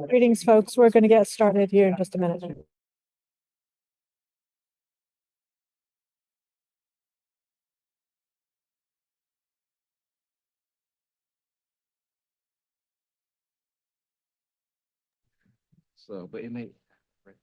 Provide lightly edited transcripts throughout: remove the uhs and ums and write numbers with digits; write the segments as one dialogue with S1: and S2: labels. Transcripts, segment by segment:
S1: Greetings, folks. We're going to get started here in just a minute.
S2: So, but it may. Right.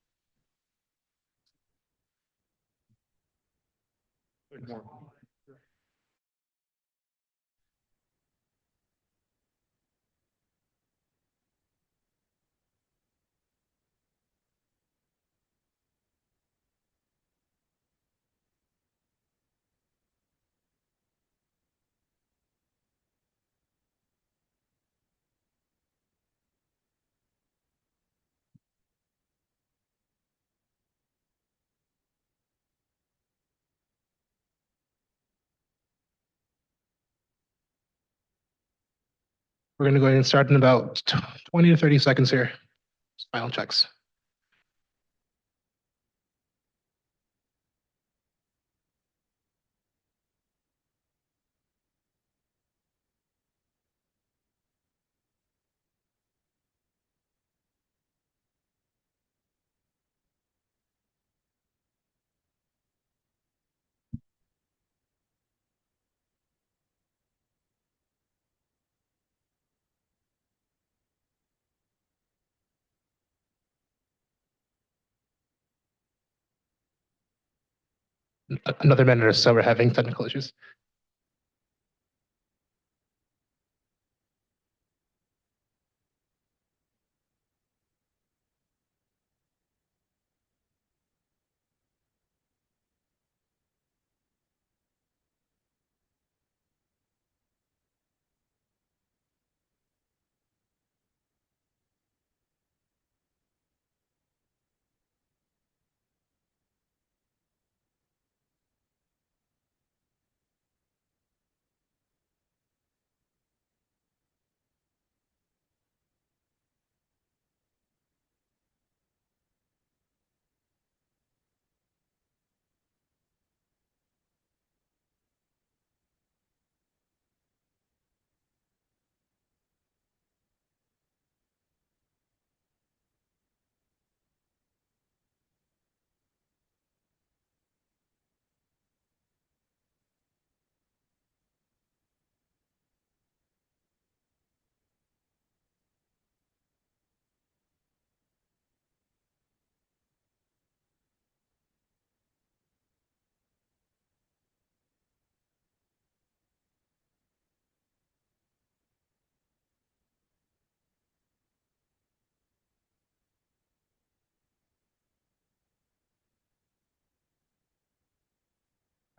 S2: We're going to go ahead and start in about 20 to 30 seconds here. Final checks. Another minute or so, we're having technical issues.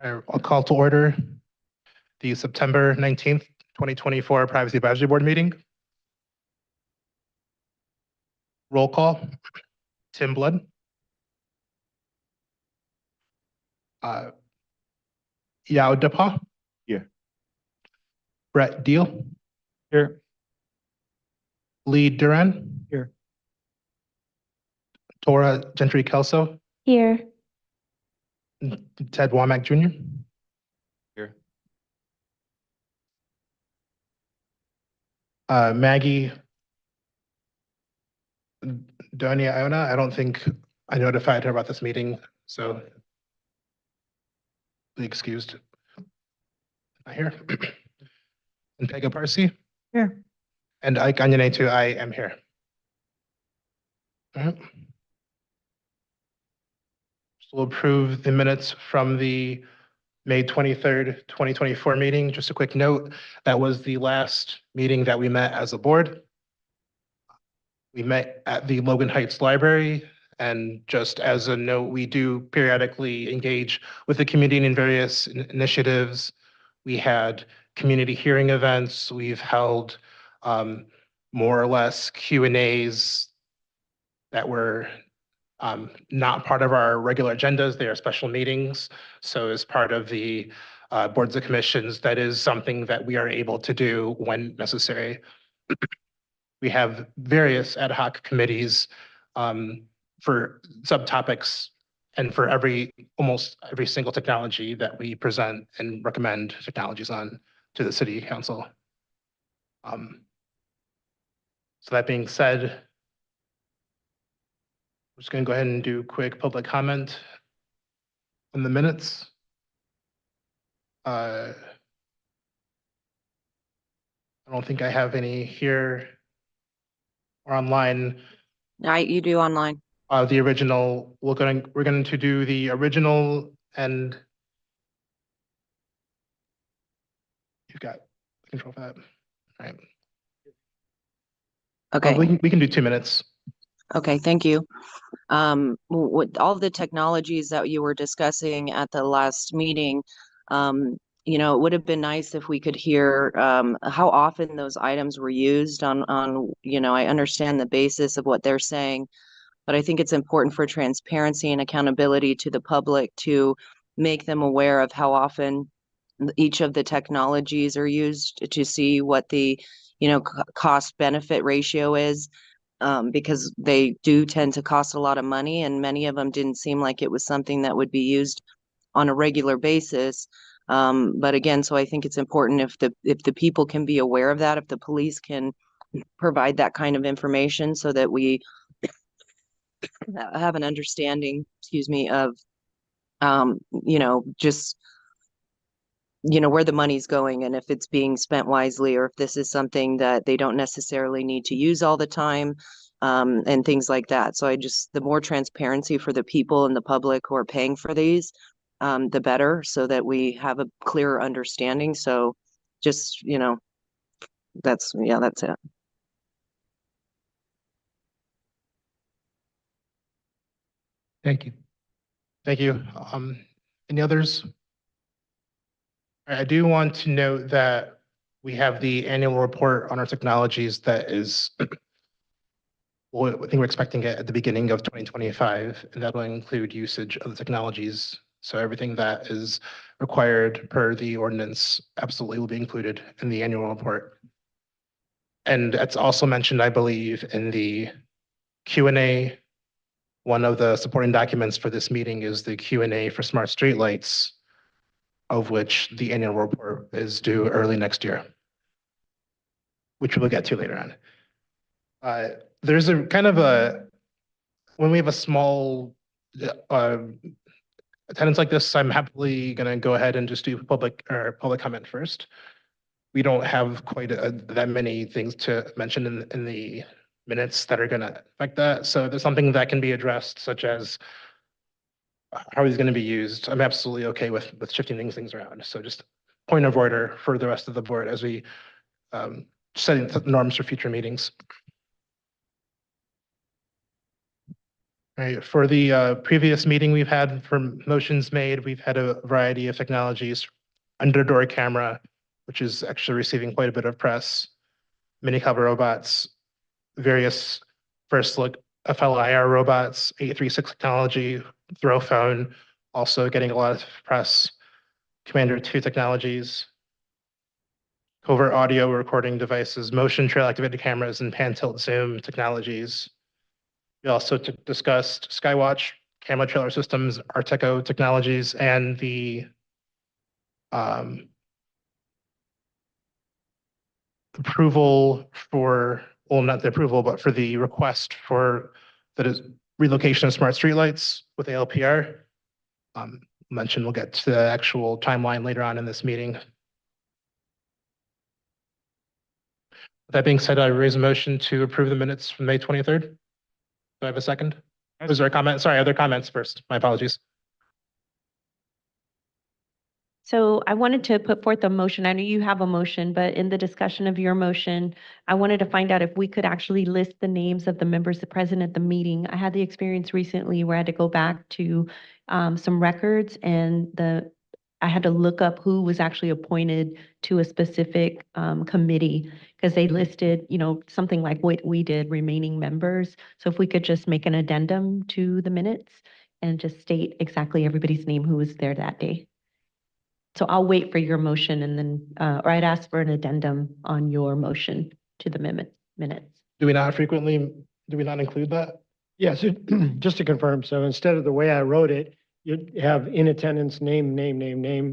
S2: I'll call to order the September 19th, 2024 Privacy Advisory Board meeting. Roll call. Tim Blood. Yao Depa. Here. Brett Deal. Here. Lee Duran. Here. Tora Gentry Kelso.
S1: Here.
S2: Ted Womack Jr. Here. Maggie Donia Iona, I don't think I notified her about this meeting, so be excused. Not here. And Pega Parsi.
S1: Here.
S2: And Ike Anyanetu, I am here. All right. So we'll approve the minutes from the May 23rd, 2024 meeting. Just a quick note, that was the last meeting that we met as a board. We met at the Logan Heights Library, and just as a note, we do periodically engage with the community in various initiatives. We had community hearing events. We've held more or less Q&As that were not part of our regular agendas. They are special meetings. So as part of the boards and commissions, that is something that we are able to do when necessary. We have various ad hoc committees for subtopics and for almost every single technology that we present and recommend technologies on to the city council. So that being said, I'm just going to go ahead and do quick public comment on the minutes. I don't think I have any here or online.
S3: You do online.
S2: The original, we're going to do the original, and you've got control for that. All right.
S3: Okay,
S2: We can do 2 minutes.
S3: okay, thank you. With all the technologies that you were discussing at the last meeting, it would have been nice if we could hear how often those items were used on, I understand the basis of what they're saying, but I think it's important for transparency and accountability to the public to make them aware of how often each of the technologies are used to see what the, cost benefit ratio is. Because they do tend to cost a lot of money, and many of them didn't seem like it was something that would be used on a regular basis. But again, so I think it's important if the people can be aware of that, if the police can provide that kind of information so that we have an understanding, of, just, where the money's going and if it's being spent wisely, or if this is something that they don't necessarily need to use all the time, and things like that. So the more transparency for the people and the public who are paying for these, the better, so that we have a clearer understanding. So just, that's it.
S2: Thank you. Thank you. Any others? I do want to note that we have the annual report on our technologies that is, well, I think we're expecting it at the beginning of 2025, and that will include usage of the technologies. So everything that is required per the ordinance absolutely will be included in the annual report. And it's also mentioned, I believe, in the Q&A. One of the supporting documents for this meeting is the Q&A for smart streetlights, of which the annual report is due early next year, which we'll get to later on. There's a kind of when we have a small attendance like this, I'm happily going to go ahead and just do public comment first. We don't have quite that many things to mention in the minutes that are going to affect that. So there's something that can be addressed, such as how he's going to be used. I'm absolutely okay with shifting things around. So just point of order for the rest of the board as we setting norms for future meetings. All right, for the previous meeting we've had for motions made, we've had a variety of technologies: under door camera, which is actually receiving quite a bit of press, mini cover robots, various first look FLIR robots, 836 technology, throw phone, also getting a lot of press, Commander 2 technologies, covert audio recording devices, motion trail activated cameras, and pan tilt zoom technologies. We also discussed Skywatch, camera trailer systems, Arteco technologies, and the approval for, well, not the approval, but for the request for that is relocation of smart streetlights with ALPR. Mentioned we'll get to the actual timeline later on in this meeting. That being said, I raise a motion to approve the minutes from May 23rd. Do I have a second? Was there a comment? Sorry, other comments first. My apologies.
S4: So I wanted to put forth a motion. I know you have a motion, but in the discussion of your motion, I wanted to find out if we could actually list the names of the members that present at the meeting. I had the experience recently where I had to go back to some records, and I had to look up who was actually appointed to a specific committee, because they listed, something like what we did, remaining members. So if we could just make an addendum to the minutes and just state exactly everybody's name who was there that day. So I'll wait for your motion, and then, or I'd ask for an addendum on your motion to the minutes.
S2: Do we not include that?
S5: Yeah, so just to confirm, so instead of the way I wrote it, you'd have in attendance, name.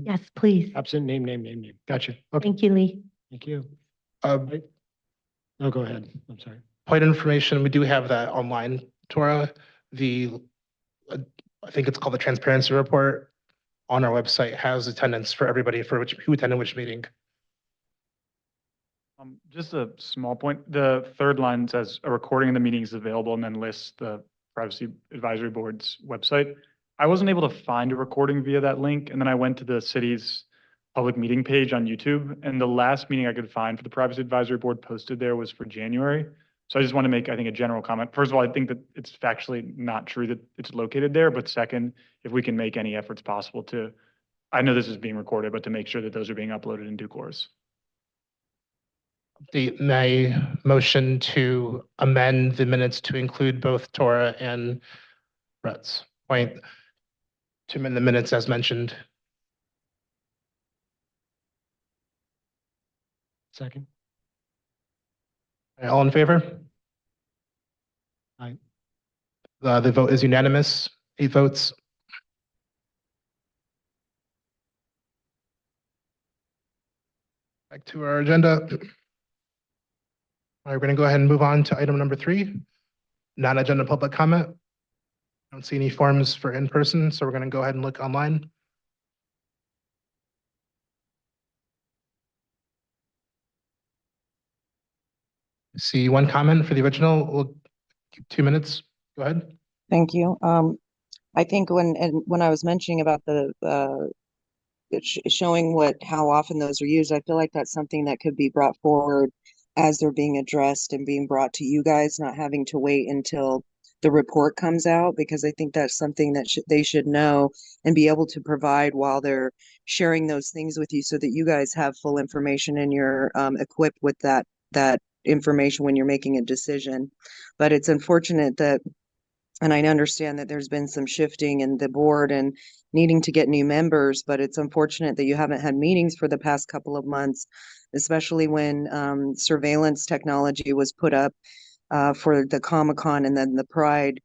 S4: Yes, please.
S5: Absent, name. Gotcha. Okay,
S4: Thank you, Lee.
S5: thank you.
S2: Uh,
S5: No, go ahead. I'm sorry.
S2: point of information, we do have that online, Tora. I think it's called the transparency report on our website has attendance for everybody for who attended which meeting.
S6: Just a small point. The third line says a recording of the meeting is available and then lists the Privacy Advisory Board's website. I wasn't able to find a recording via that link, and then I went to the city's public meeting page on YouTube, and the last meeting I could find for the Privacy Advisory Board posted there was for January. So I just want to make, I think, a general comment. First of all, I think that it's factually not true that it's located there, but second, if we can make any efforts possible to, I know this is being recorded, but to make sure that those are being uploaded in due course.
S2: My motion to amend the minutes to include both Tora and Brett's point to amend the minutes as mentioned.
S5: Second.
S2: All in favor?
S5: Aye.
S2: The vote is unanimous, 8 votes. Back to our agenda. All right, we're going to go ahead and move on to item number 3, non-agenda public comment. I don't see any forms for in-person, so we're going to go ahead and look online. See one comment for the original. We'll keep 2 minutes. Go ahead.
S3: Thank you. I think when I was mentioning about the showing how often those are used, I feel like that's something that could be brought forward as they're being addressed and being brought to you guys, not having to wait until the report comes out, because I think that's something that they should know and be able to provide while they're sharing those things with you, so that you guys have full information and you're equipped with that information when you're making a decision. But it's unfortunate that, and I understand that there's been some shifting in the board and needing to get new members, but it's unfortunate that you haven't had meetings for the past couple of months, especially when surveillance technology was put up for the Comic-Con and then the Pride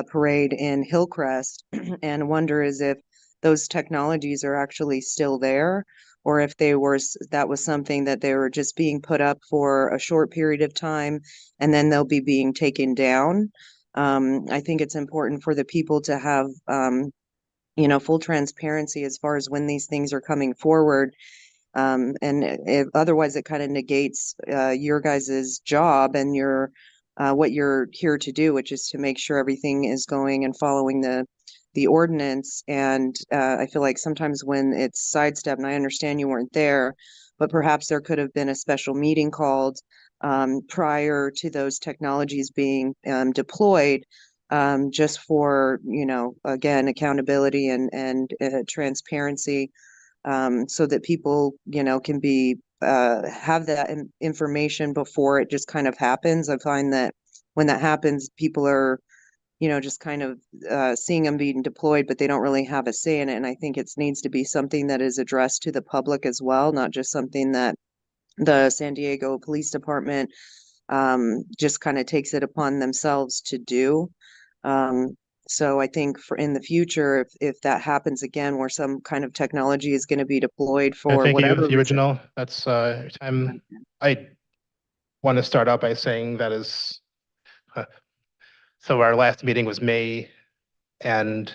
S3: parade in Hillcrest. And wonder is if those technologies are actually still there, or if that was something that they were just being put up for a short period of time and then they'll be being taken down. I think it's important for the people to have, full transparency as far as when these things are coming forward. Otherwise it kind of negates your guys's job and what you're here to do, which is to make sure everything is going and following the ordinance. And I feel like sometimes when it's sidestepped, and I understand you weren't there, but perhaps there could have been a special meeting called prior to those technologies being deployed, just for, again, accountability and transparency, so that people, can be have that information before it just kind of happens. I find that when that happens, people are, just kind of seeing them being deployed, but they don't really have a say in it. And I think it needs to be something that is addressed to the public as well, not just something that the San Diego Police Department just kind of takes it upon themselves to do. So I think for in the future, if that happens again, where some kind of technology is going to be deployed for
S2: Thank you
S3: whatever
S2: for the
S3: reason.
S2: original. That's time. I want to start out by saying that is, so our last meeting was May, and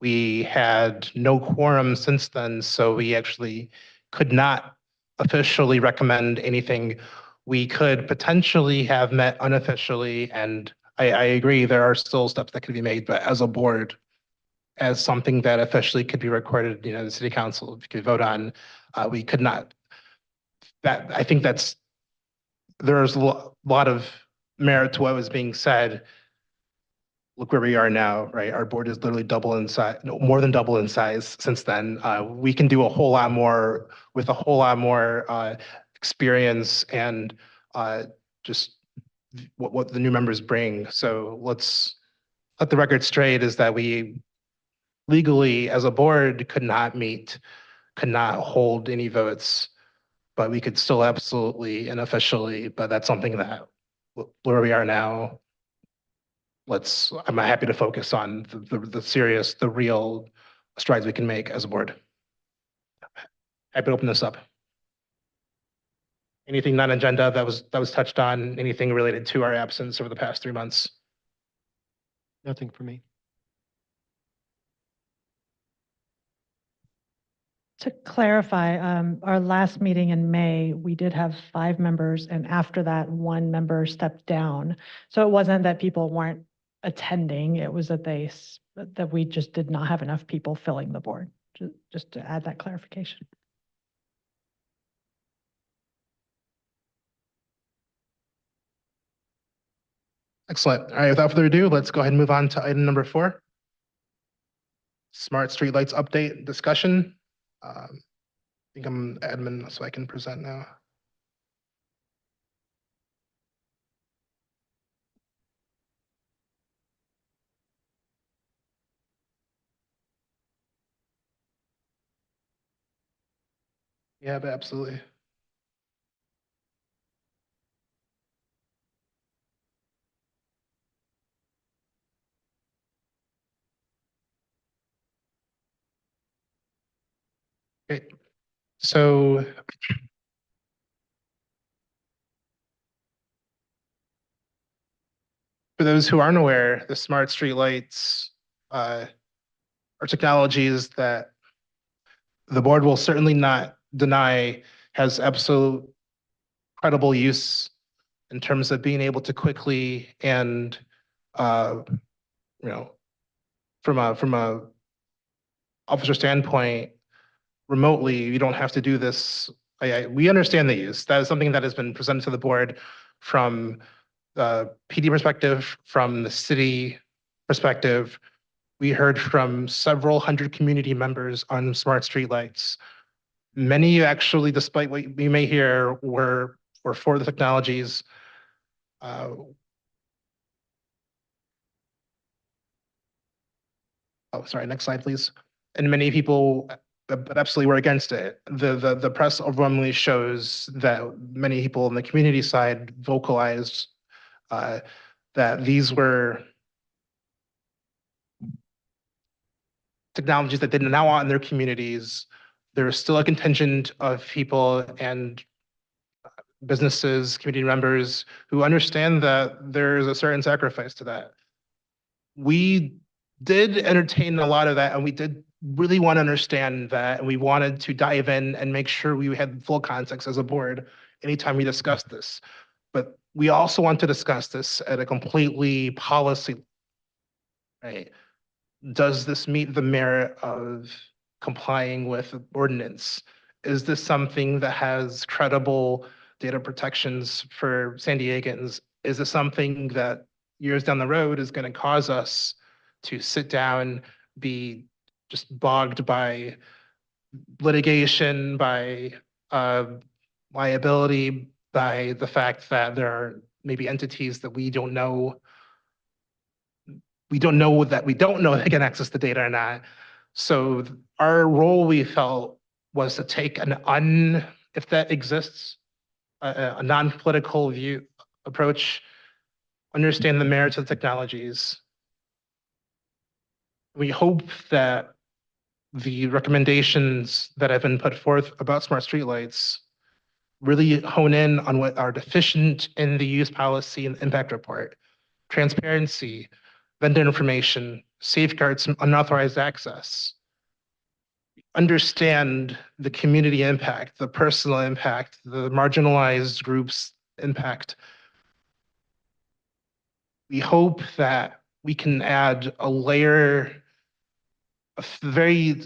S2: we had no quorum since then, so we actually could not officially recommend anything. We could potentially have met unofficially, and I agree there are still steps that could be made, but as a board, as something that officially could be recorded, the city council could vote on, we could not. That I think there's a lot of merit to what was being said. Look where we are now, right? Our board is literally double in size, no, more than double in size since then. We can do a whole lot more with a whole lot more experience and just what the new members bring. So let's let the record straight is that we legally, as a board, could not meet, could not hold any votes, but we could still absolutely and officially, but that's something that where we are now. I'm happy to focus on the serious, the real strides we can make as a board. Happy to open this up. Anything non-agenda that was touched on, anything related to our absence over the past 3 months?
S5: Nothing for me.
S1: To clarify, our last meeting in May, we did have 5 members, and after that, 1 member stepped down. So it wasn't that people weren't attending, it was that that we just did not have enough people filling the board. Just to add that clarification.
S2: Excellent. All right, without further ado, let's go ahead and move on to item number 4. Smart streetlights update discussion. I think I'm admin, so I can present now. Yeah, but absolutely. Okay, so for those who aren't aware, the smart streetlights are technologies that the board will certainly not deny has absolute credible use in terms of being able to quickly and you know, from a officer standpoint, remotely, you don't have to do this. We understand the use. That is something that has been presented to the board from the PD perspective, from the city perspective. We heard from several hundred community members on smart streetlights. Many actually, despite what we may hear, were for the technologies. Oh, sorry, next slide, please. And many people absolutely were against it. The press overwhelmingly shows that many people on the community side vocalized that these were technologies that they did not want in their communities. There's still a contingent of people and businesses, community members who understand that there's a certain sacrifice to that. We did entertain a lot of that, and we did really want to understand that, and we wanted to dive in and make sure we had full context as a board anytime we discussed this. But we also want to discuss this at a completely policy, right? Does this meet the merit of complying with ordinance? Is this something that has credible data protections for San Diegans? Is this something that years down the road is going to cause us to sit down, be just bogged by litigation, by liability, by the fact that there are maybe entities that we don't know that can access the data or not. So our role, we felt, was to take if that exists, a non-political view approach, understand the merits of the technologies. We hope that the recommendations that have been put forth about smart streetlights really hone in on what are deficient in the use policy and impact report: transparency, vendor information, safeguards from unauthorized access. Understand the community impact, the personal impact, the marginalized groups' impact. We hope that we can add a very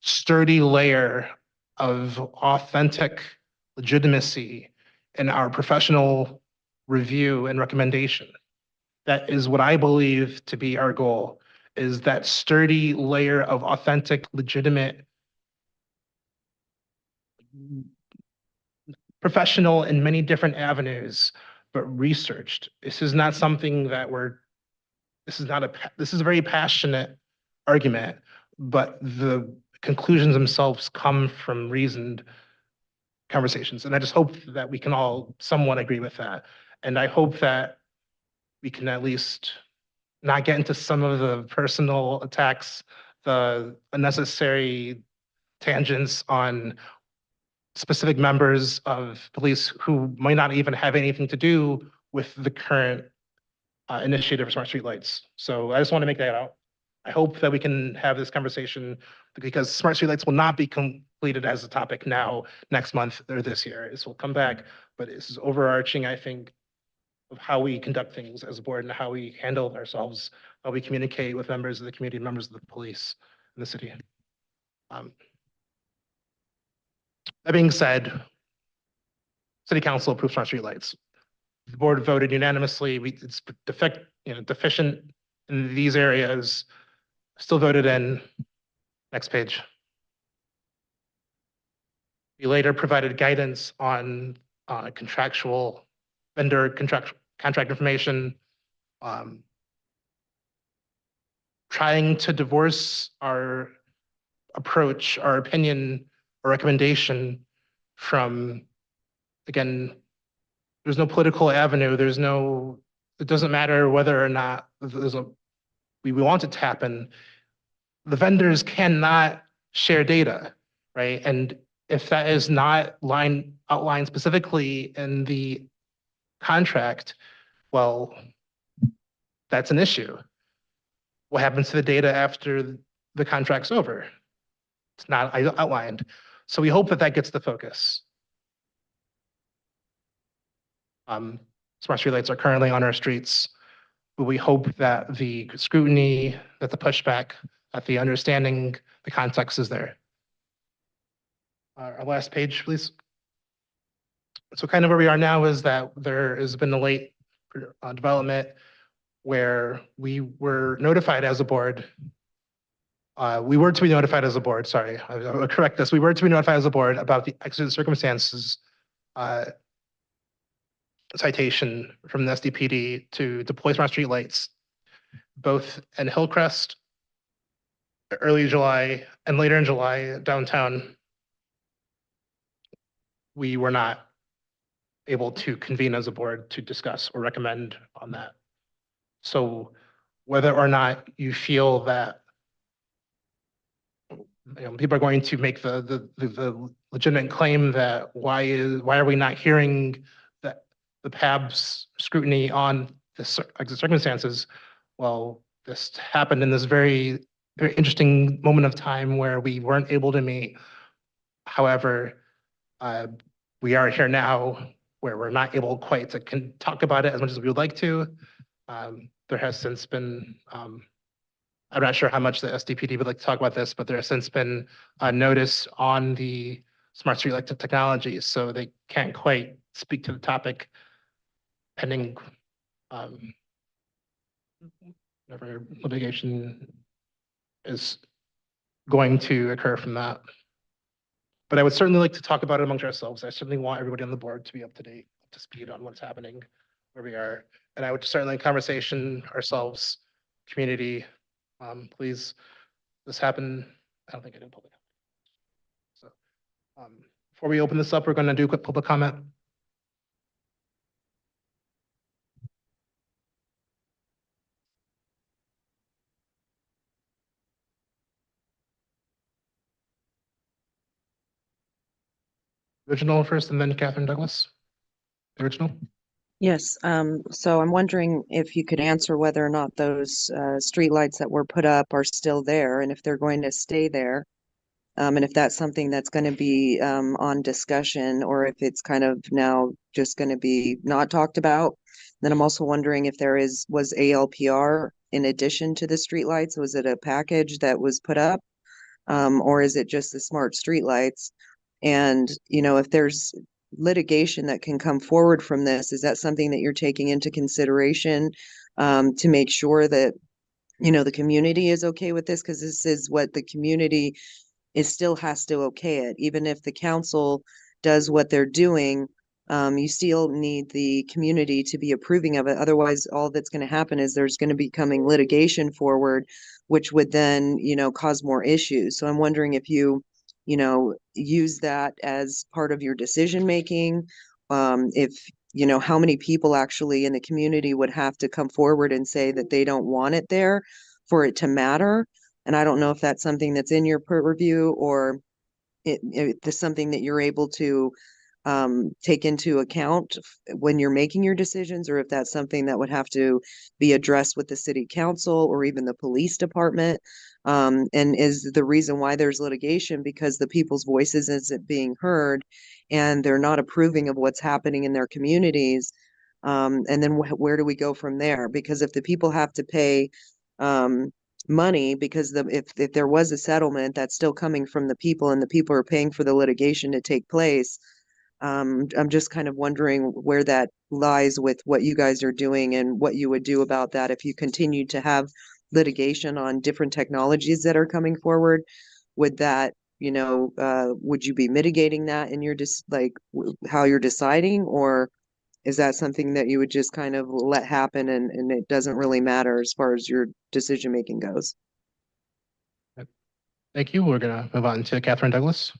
S2: sturdy layer of authentic legitimacy in our professional review and recommendation. That is what I believe to be our goal, is that sturdy layer of authentic, legitimate, professional in many different avenues, but researched. This is not something that this is a very passionate argument, but the conclusions themselves come from reasoned conversations. And I just hope that we can all somewhat agree with that. And I hope that we can at least not get into some of the personal attacks, the unnecessary tangents on specific members of police who might not even have anything to do with the current initiative for smart streetlights. So I just want to make that out. I hope that we can have this conversation because smart streetlights will not be completed as a topic now, next month or this year. This will come back, but this is overarching, I think, of how we conduct things as a board and how we handle ourselves, how we communicate with members of the community, members of the police in the city. That being said, City Council approved smart streetlights. The board voted unanimously. It's deficient in these areas. Still voted in. Next page. We later provided guidance on vendor contract information, trying to divorce our approach, our opinion, our recommendation from, again, there's no political avenue. It doesn't matter whether or not we want it to happen. The vendors cannot share data, right? And if that is not outlined specifically in the contract, well, that's an issue. What happens to the data after the contract's over? It's not outlined. So we hope that that gets the focus. Smart streetlights are currently on our streets, but we hope that the scrutiny, that the pushback, that the understanding, the context is there. Our last page, please. So kind of where we are now is that there has been a late development where we were notified as a board. We were to be notified as a board, sorry, I'll correct this. We were to be notified as a board about the exigent circumstances citation from the SDPD to deploy smart streetlights, both in Hillcrest, early July, and later in July, downtown. We were not able to convene as a board to discuss or recommend on that. So whether or not you feel that people are going to make the legitimate claim that why are we not hearing the PAB's scrutiny on the circumstances? Well, this happened in this very, very interesting moment of time where we weren't able to meet. However, we are here now where we're not able quite to talk about it as much as we would like to. There has since been, I'm not sure how much the SDPD would like to talk about this, but there has since been a notice on the smart streetlight technology, so they can't quite speak to the topic pending whatever litigation is going to occur from that. But I would certainly like to talk about it amongst ourselves. I certainly want everybody on the board to be up to date, up to speed on what's happening, where we are. And I would certainly conversation ourselves, community, please, this happened. I don't think I did public. So before we open this up, we're going to do a quick public comment. Original first, and then Catherine Douglas. The original.
S3: Yes, so I'm wondering if you could answer whether or not those streetlights that were put up are still there and if they're going to stay there. And if that's something that's going to be on discussion or if it's kind of now just going to be not talked about. Then I'm also wondering if was ALPR in addition to the streetlights? Was it a package that was put up? Or is it just the smart streetlights? And, if there's litigation that can come forward from this, is that something that you're taking into consideration to make sure that, the community is okay with this? Because this is what the community still has to okay it. Even if the council does what they're doing, you still need the community to be approving of it. Otherwise, all that's going to happen is there's going to be coming litigation forward, which would then, cause more issues. So I'm wondering if you use that as part of your decision making. If, how many people actually in the community would have to come forward and say that they don't want it there for it to matter. And I don't know if that's something that's in your purview or this something that you're able to take into account when you're making your decisions, or if that's something that would have to be addressed with the city council or even the police department. And is the reason why there's litigation because the people's voices isn't being heard and they're not approving of what's happening in their communities. And then where do we go from there? Because if the people have to pay money, because if there was a settlement that's still coming from the people and the people are paying for the litigation to take place, I'm just kind of wondering where that lies with what you guys are doing and what you would do about that if you continue to have litigation on different technologies that are coming forward. Would that, would you be mitigating that in your how you're deciding, or is that something that you would just kind of let happen and it doesn't really matter as far as your decision making goes?
S2: Thank you. We're going to move on to Catherine Douglas.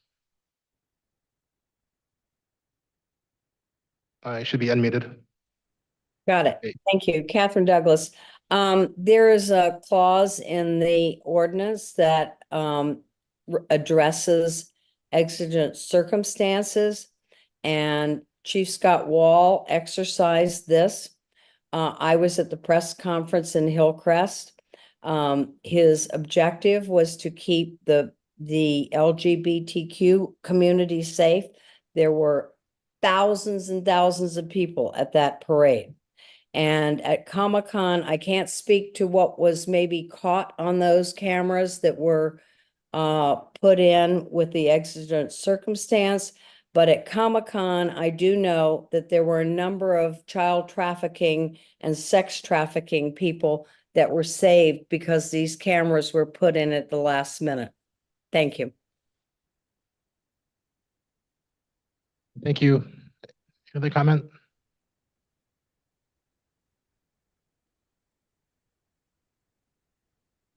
S2: I should be unmuted.
S7: Got it.
S2: Okay.
S7: Thank you. Catherine Douglas. There is a clause in the ordinance that addresses exigent circumstances, and Chief Scott Wall exercised this. I was at the press conference in Hillcrest. His objective was to keep the LGBTQ community safe. There were thousands and thousands of people at that parade. And at Comic-Con, I can't speak to what was maybe caught on those cameras that were put in with the exigent circumstance. But at Comic-Con, I do know that there were a number of child trafficking and sex trafficking people that were saved because these cameras were put in at the last minute. Thank you.
S2: Thank you. Other comment?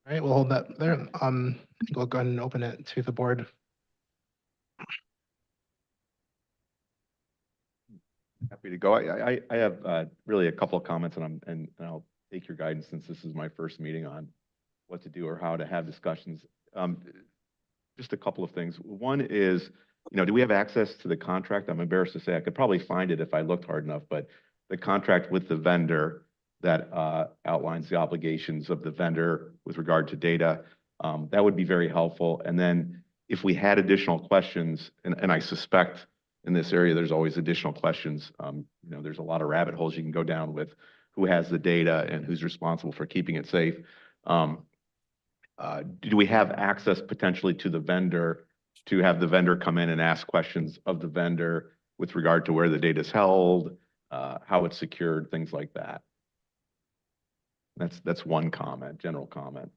S2: All right, we'll hold that there. I think we'll go ahead and open it to the board.
S8: Happy to go. I have really a couple of comments, and I'll take your guidance since this is my first meeting on what to do or how to have discussions. Just a couple of things. One is, do we have access to the contract? I'm embarrassed to say I could probably find it if I looked hard enough, but the contract with the vendor that outlines the obligations of the vendor with regard to data, that would be very helpful. And then if we had additional questions, and I suspect in this area, there's always additional questions. There's a lot of rabbit holes you can go down with who has the data and who's responsible for keeping it safe. Do we have access potentially to the vendor to have the vendor come in and ask questions of the vendor with regard to where the data is held, how it's secured, things like that? That's one comment, general comment.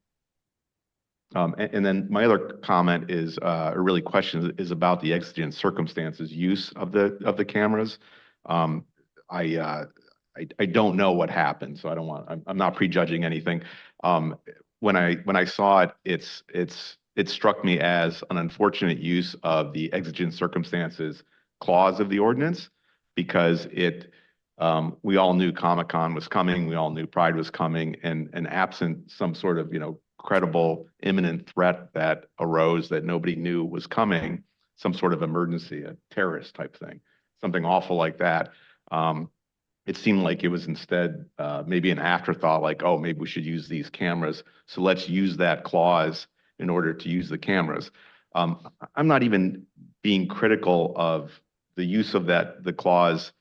S8: And then my other comment is, or really question is about the exigent circumstances use of the cameras. I don't know what happened, so I'm not prejudging anything. When I saw it struck me as an unfortunate use of the exigent circumstances clause of the ordinance, because we all knew Comic-Con was coming, we all knew Pride was coming, and absent some sort of credible imminent threat that arose that nobody knew was coming, some sort of emergency, a terrorist type thing, something awful like that. It seemed like it was instead maybe an afterthought, like, oh, maybe we should use these cameras, so let's use that clause in order to use the cameras. I'm not even being critical of the use of the clause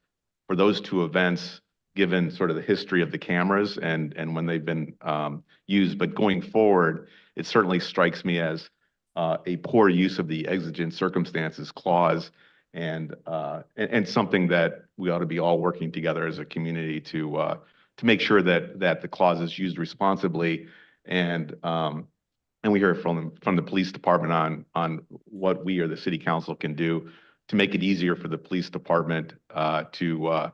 S8: for those two events, given sort of the history of the cameras and when they've been used. But going forward, it certainly strikes me as a poor use of the exigent circumstances clause, and something that we ought to be all working together as a community to make sure that the clause is used responsibly. And we hear from the police department on what we or the city council can do to make it easier for the police department to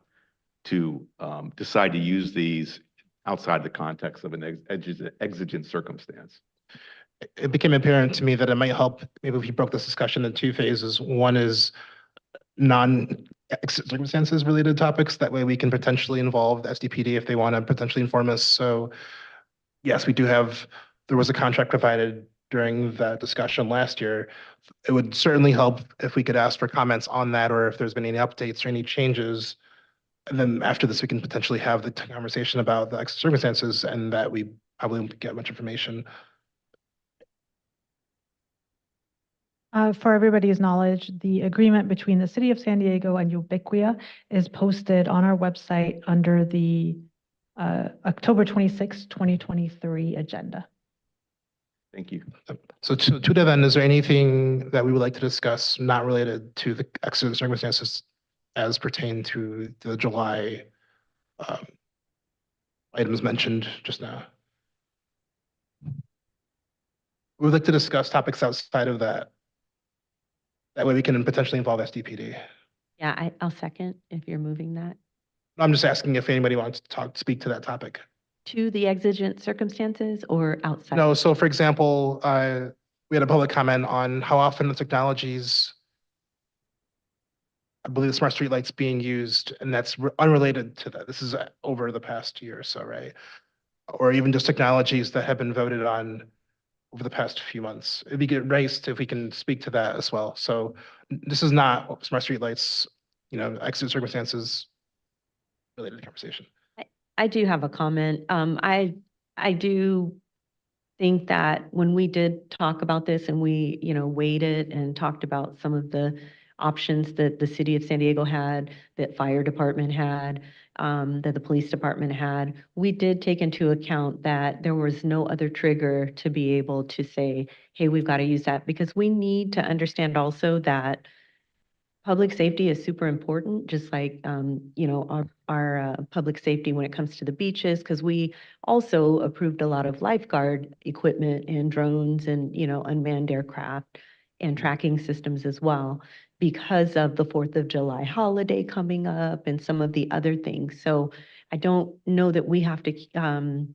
S8: decide to use these outside the context of an exigent circumstance.
S2: It became apparent to me that it might help maybe if you broke this discussion in two phases. One is non-circumstances related topics. That way we can potentially involve the SDPD if they want to potentially inform us. So yes, there was a contract provided during the discussion last year. It would certainly help if we could ask for comments on that, or if there's been any updates or any changes. And then after this, we can potentially have the conversation about the extra circumstances, and that we probably won't get much information.
S1: For everybody's knowledge, the agreement between the city of San Diego and Ubiquia is posted on our website under the October 26, 2023 agenda.
S8: Thank you.
S2: So to that end, is there anything that we would like to discuss not related to the exigent circumstances as pertain to the July items mentioned just now? We would like to discuss topics outside of that. That way we can potentially involve SDPD.
S4: Yeah, I'll second if you're moving that.
S2: I'm just asking if anybody wants to speak to that topic.
S4: To the exigent circumstances or outside?
S2: No, so for example, we had a public comment on how often the technologies, I believe the smart streetlights being used, and that's unrelated to that. This is over the past year or so, right? Or even just technologies that have been voted on over the past few months. It'd be great if we can speak to that as well. So this is not smart streetlights, exigent circumstances related conversation.
S4: I do have a comment. I do think that when we did talk about this and we, weighed it and talked about some of the options that the city of San Diego had, that fire department had, that the police department had, we did take into account that there was no other trigger to be able to say, hey, we've got to use that, because we need to understand also that public safety is super important, just like, our public safety when it comes to the beaches, because we also approved a lot of lifeguard equipment and drones and, unmanned aircraft and tracking systems as well, because of the 4th of July holiday coming up and some of the other things. So I don't know that we have to,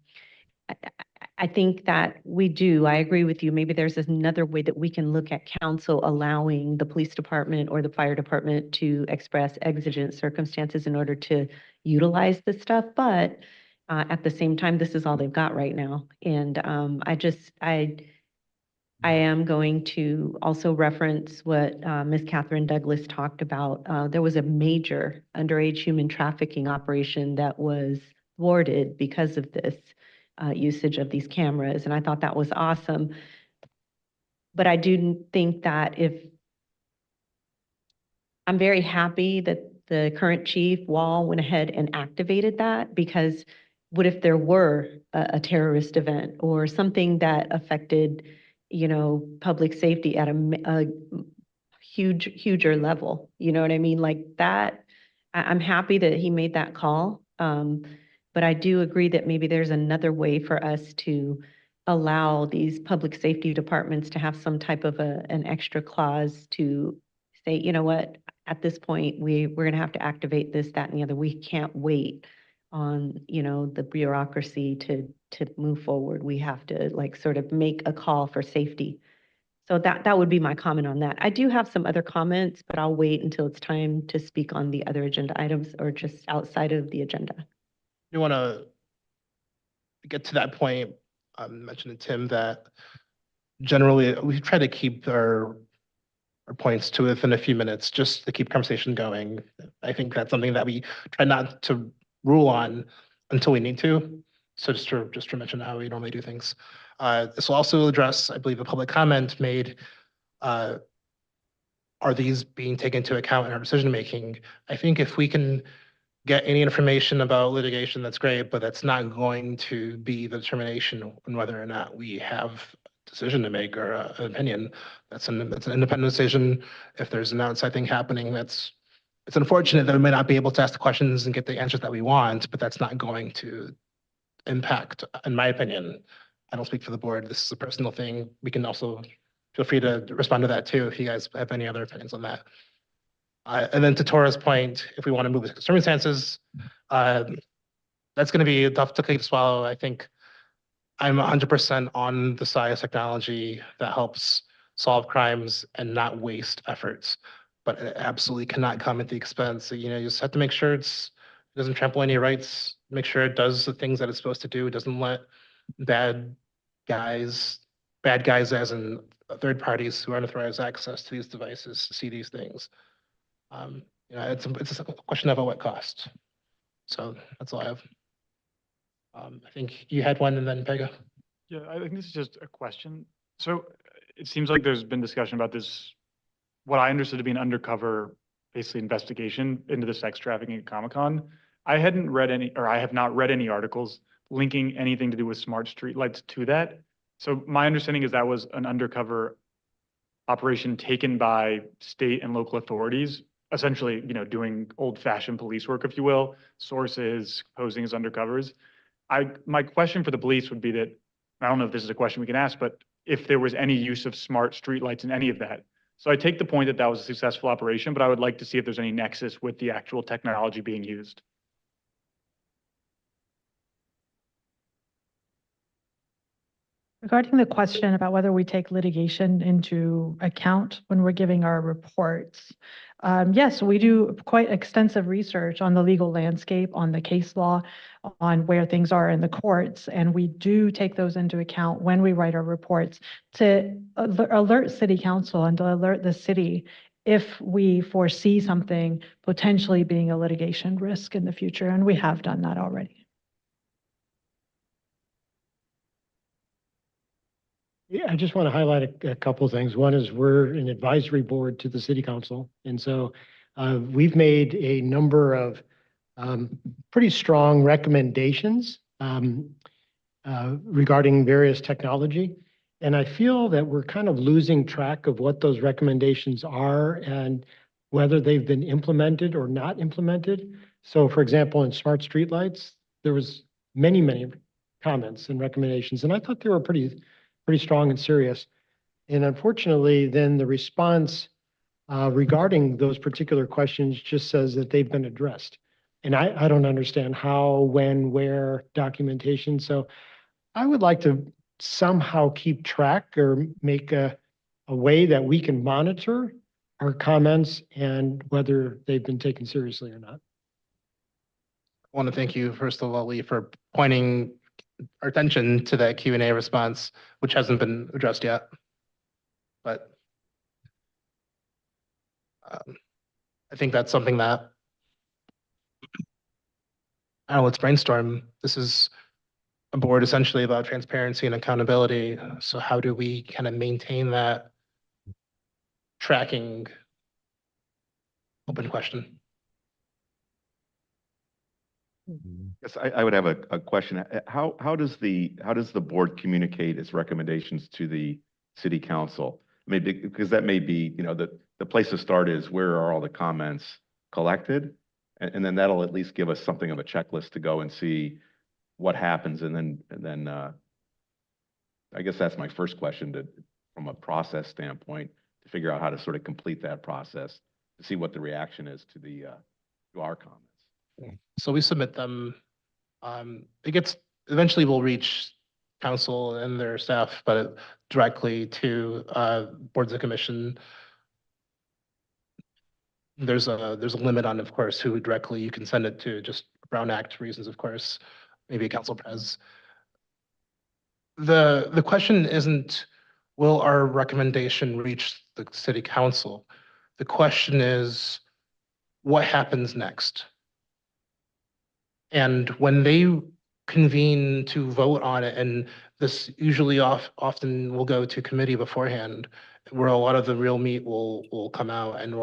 S4: I think that we do. I agree with you. Maybe there's another way that we can look at council allowing the police department or the fire department to express exigent circumstances in order to utilize this stuff. But at the same time, this is all they've got right now. And I am going to also reference what Ms. Catherine Douglas talked about. There was a major underage human trafficking operation that was thwarted because of this usage of these cameras, and I thought that was awesome. But I do think that I'm very happy that the current chief, Wall, went ahead and activated that, because what if there were a terrorist event or something that affected, public safety at a huger level? You know what I mean? Like that, I'm happy that he made that call. But I do agree that maybe there's another way for us to allow these public safety departments to have some type of an extra clause to say, you know what, at this point, we're going to have to activate this, that, and the other. We can't wait on, the bureaucracy to move forward. We have to sort of make a call for safety. So that would be my comment on that. I do have some other comments, but I'll wait until it's time to speak on the other agenda items or just outside of the agenda.
S2: You want to get to that point, mentioned to Tim that generally we try to keep our points to within a few minutes just to keep conversation going. I think that's something that we try not to rule on until we need to. So just to mention how we normally do things. This will also address, I believe, a public comment made. Are these being taken into account in our decision making? I think if we can get any information about litigation, that's great, but that's not going to be the determination on whether or not we have a decision to make or an opinion. That's an independent decision. If there's an outside thing happening, it's unfortunate that we may not be able to ask the questions and get the answers that we want, but that's not going to impact, in my opinion. I don't speak for the board. This is a personal thing. We can also feel free to respond to that too if you guys have any other opinions on that. And then to Tora's point, if we want to move with circumstances, that's going to be tough to swallow. I think I'm 100% on the side of technology that helps solve crimes and not waste efforts, but it absolutely cannot come at the expense. You just have to make sure it doesn't trample any rights, make sure it does the things that it's supposed to do. It doesn't let bad guys bad guys as in third parties who aren't authorized access to these devices to see these things. It's a question of at what cost. So that's all I have. I think you had one and then Pega.
S6: Yeah, I think this is just a question. So it seems like there's been discussion about this, what I understood to be an undercover, basically investigation into the sex trafficking at Comic-Con. I hadn't read any, or I have not read any articles linking anything to do with smart streetlights to that. So my understanding is that was an undercover operation taken by state and local authorities, essentially, doing old-fashioned police work, if you will, sources, posing as undercovers. My question for the police would be that, I don't know if this is a question we can ask, but if there was any use of smart streetlights in any of that. So I take the point that that was a successful operation, but I would like to see if there's any nexus with the actual technology being used.
S1: Regarding the question about whether we take litigation into account when we're giving our reports, yes, we do quite extensive research on the legal landscape, on the case law, on where things are in the courts, and we do take those into account when we write our reports to alert City Council and to alert the city if we foresee something potentially being a litigation risk in the future, and we have done that already.
S5: Yeah, I just want to highlight a couple of things. One is we're an advisory board to the city council. And so we've made a number of pretty strong recommendations regarding various technology. And I feel that we're kind of losing track of what those recommendations are and whether they've been implemented or not implemented. So for example, in smart streetlights, there was many comments and recommendations, and I thought they were pretty strong and serious. And unfortunately, then the response regarding those particular questions just says that they've been addressed. And I don't understand how, when, where documentation. So I would like to somehow keep track or make a way that we can monitor our comments and whether they've been taken seriously or not.
S2: I want to thank you, first of all, Lee, for pointing our attention to that Q&A response, which hasn't been addressed yet. But I think that's something that, I don't know, let's brainstorm. This is a board essentially about transparency and accountability. So how do we kind of maintain that tracking? Open question.
S8: Yes, I would have a question. How does the board communicate its recommendations to the city council? I mean, because that may be, the place to start is where are all the comments collected? And then that'll at least give us something of a checklist to go and see what happens. And then I guess that's my first question from a process standpoint, to figure out how to sort of complete that process, to see what the reaction is to our comments.
S2: So we submit them. Eventually we'll reach council and their staff, but directly to boards and commission. There's a limit on, of course, who directly you can send it to, just Brown Act reasons, of course, maybe a council pres. The question isn't, will our recommendation reach the city council? The question is, what happens next? And when they convene to vote on it, and this usually often will go to committee beforehand, where a lot of the real meat will come out, and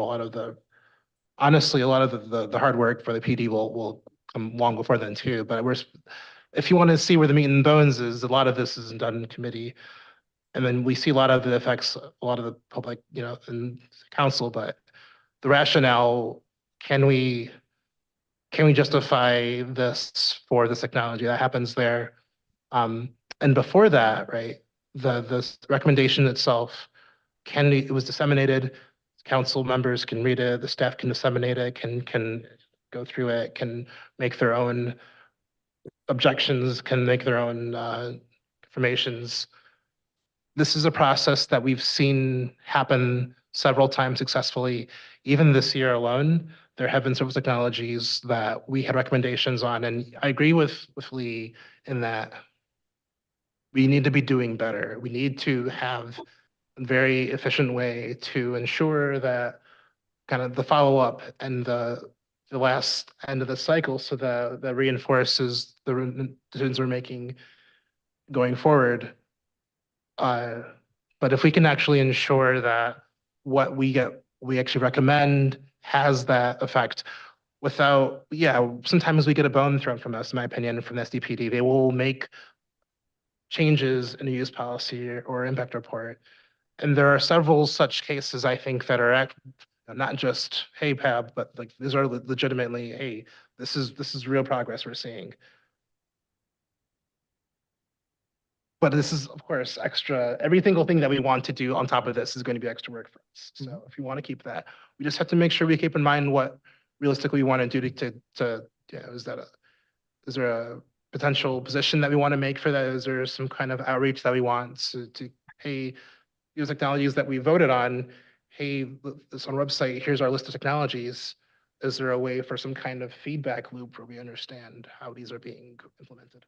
S2: honestly, a lot of the hard work for the PD will come long before then too. But if you want to see where the meat and bones is, a lot of this isn't done in committee. And then we see a lot of it affects a lot of the public, in council, but the rationale, can we justify this for this technology that happens there? And before that, right, the recommendation itself it was disseminated, council members can read it, the staff can disseminate it, can go through it, can make their own objections, can make their own affirmations. This is a process that we've seen happen several times successfully. Even this year alone, there have been several technologies that we had recommendations on, and I agree with Lee in that we need to be doing better. We need to have a very efficient way to ensure that kind of the follow-up and the last end of the cycle, so that reinforces the decisions we're making going forward. But if we can actually ensure that what we actually recommend has that effect without, yeah, sometimes we get a bone thrown from us, in my opinion, from the SDPD. They will make changes in a use policy or impact report. And there are several such cases, I think, that are not just, hey, PAB, but like these are legitimately, hey, this is real progress we're seeing. But this is, of course, extra. Every single thing that we want to do on top of this is going to be extra work for us. So if you want to keep that, we just have to make sure we keep in mind what realistically we want to do to yeah, is there a potential position that we want to make for that? Is there some kind of outreach that we want to hey, these technologies that we voted on, hey, this on our website, here's our list of technologies. Is there a way for some kind of feedback loop where we understand how these are being implemented?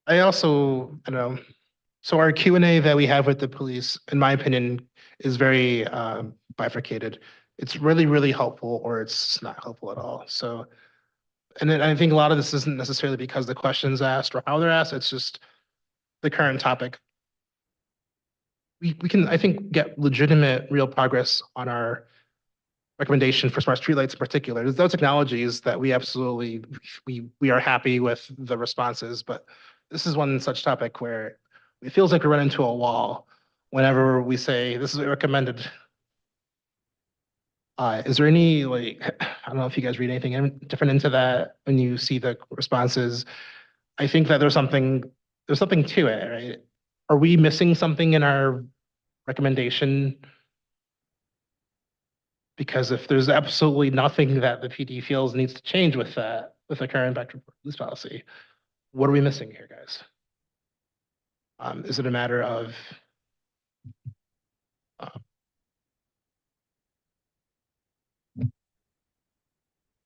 S2: I also, I don't know, so our Q&A that we have with the police, in my opinion, is very bifurcated. It's really, really helpful, or it's not helpful at all. So, and then I think a lot of this isn't necessarily because the questions asked or how they're asked, it's just the current topic. We can, I think, get legitimate, real progress on our recommendation for smart streetlights in particular. There's those technologies that we absolutely, we are happy with the responses, but this is one such topic where it feels like we run into a wall whenever we say, this is recommended. Is there any, like, I don't know if you guys read anything different into that when you see the responses? I think that there's something to it, right? Are we missing something in our recommendation? Because if there's absolutely nothing that the PD feels needs to change with that, with the current impact report police policy, what are we missing here, guys? Is it a matter of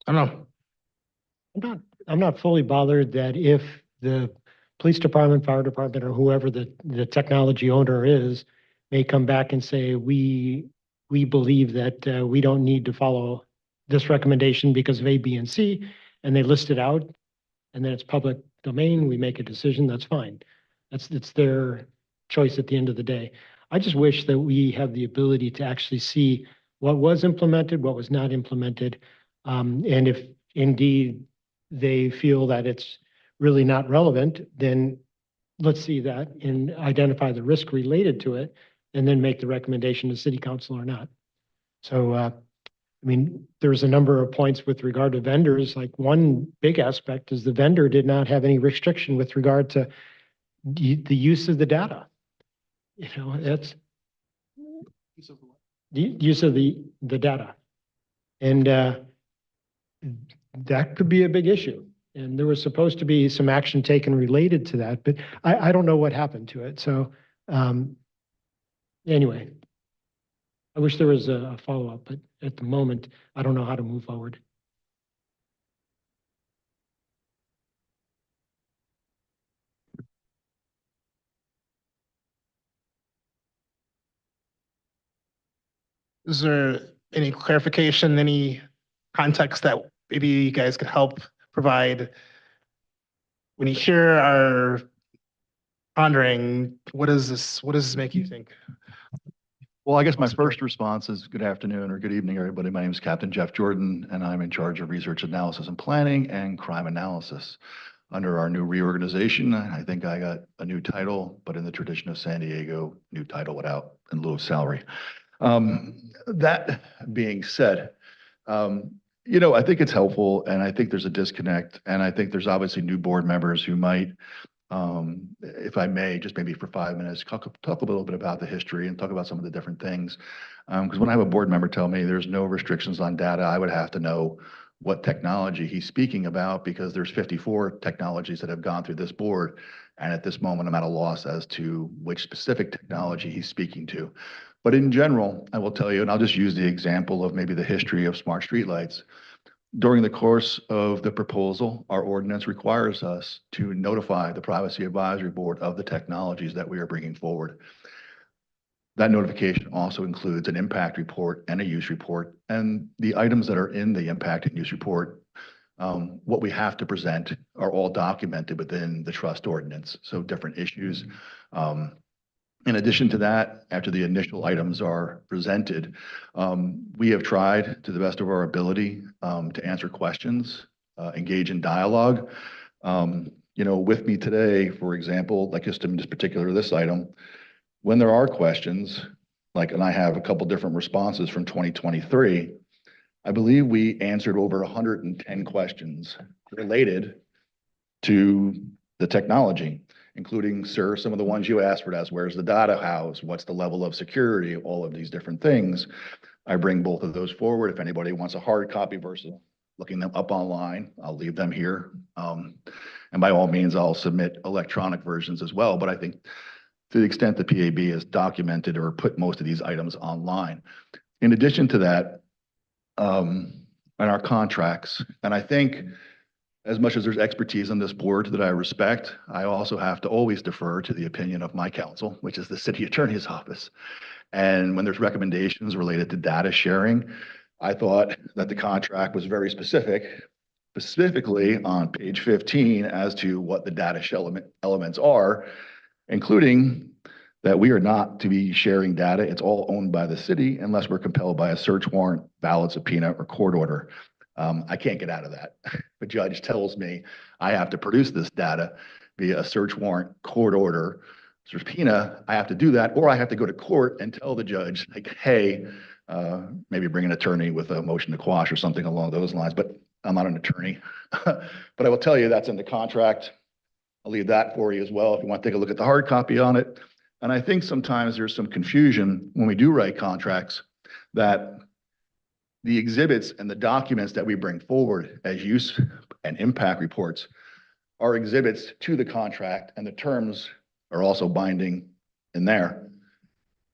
S2: I don't know.
S5: I'm not fully bothered that if the police department, fire department, or whoever the technology owner is, may come back and say, we believe that we don't need to follow this recommendation because of A, B, and C, and they list it out, and then it's public domain, we make a decision, that's fine. It's their choice at the end of the day. I just wish that we have the ability to actually see what was implemented, what was not implemented, and if indeed they feel that it's really not relevant, then let's see that and identify the risk related to it, and then make the recommendation to city council or not. So, I mean, there's a number of points with regard to vendors. Like one big aspect is the vendor did not have any restriction with regard to the use of the data. You know, that's the use of the data. And that could be a big issue. And there was supposed to be some action taken related to that, but I don't know what happened to it. So anyway, I wish there was a follow-up, but at the moment, I don't know how to move forward.
S2: Is there any clarification, any context that maybe you guys could help provide when you hear our pondering? What does this make you think?
S9: Well, I guess my first response is good afternoon or good evening, everybody. My name is Captain Jeff Jordan, and I'm in charge of research analysis and planning and crime analysis. Under our new reorganization, I think I got a new title, but in the tradition of San Diego, new title without in lieu of salary. That being said, you know, I think it's helpful, and I think there's a disconnect, and I think there's obviously new board members who might, if I may, just maybe for 5 minutes, talk a little bit about the history and talk about some of the different things. Because when I have a board member tell me there's no restrictions on data, I would have to know what technology he's speaking about, because there's 54 technologies that have gone through this board. And at this moment, I'm at a loss as to which specific technology he's speaking to. But in general, I will tell you, and I'll just use the example of maybe the history of smart streetlights. During the course of the proposal, our ordinance requires us to notify the Privacy Advisory Board of the technologies that we are bringing forward. That notification also includes an impact report and a use report, and the items that are in the impact and use report, what we have to present are all documented within the trust ordinance, so different issues. In addition to that, after the initial items are presented, we have tried to the best of our ability to answer questions, engage in dialogue. With me today, for example, like just in this particular, this item, when there are questions, and I have a couple different responses from 2023, I believe we answered over 110 questions related to the technology, including, sir, some of the ones you asked for, as where's the data house, what's the level of security, all of these different things. I bring both of those forward. If anybody wants a hard copy versus looking them up online, I'll leave them here. And by all means, I'll submit electronic versions as well. But I think to the extent the PAB has documented or put most of these items online. In addition to that, in our contracts, and I think as much as there's expertise on this board that I respect, I also have to always defer to the opinion of my counsel, which is the city attorney's office. And when there's recommendations related to data sharing, I thought that the contract was very specifically on page 15 as to what the data elements are, including that we are not to be sharing data. It's all owned by the city unless we're compelled by a search warrant, valid subpoena, or court order. I can't get out of that. The judge tells me I have to produce this data via a search warrant, court order, subpoena. I have to do that, or I have to go to court and tell the judge, hey, maybe bring an attorney with a motion to quash or something along those lines. But I'm not an attorney. But I will tell you that's in the contract. I'll leave that for you as well if you want to take a look at the hard copy on it. And I think sometimes there's some confusion when we do write contracts that the exhibits and the documents that we bring forward as use and impact reports are exhibits to the contract, and the terms are also binding in there.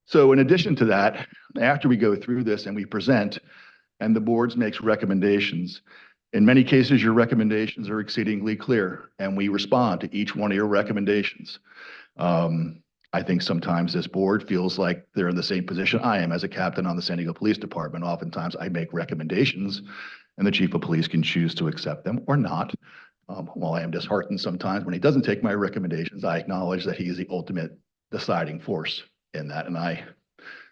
S9: So in addition to that, after we go through this and we present and the boards makes recommendations, in many cases, your recommendations are exceedingly clear and we respond to each one of your recommendations. I think sometimes this board feels like they're in the same position I am as a captain on the San Diego Police Department. Oftentimes I make recommendations and the chief of police can choose to accept them or not. While I am disheartened sometimes when he doesn't take my recommendations, I acknowledge that he is the ultimate deciding force in that, and I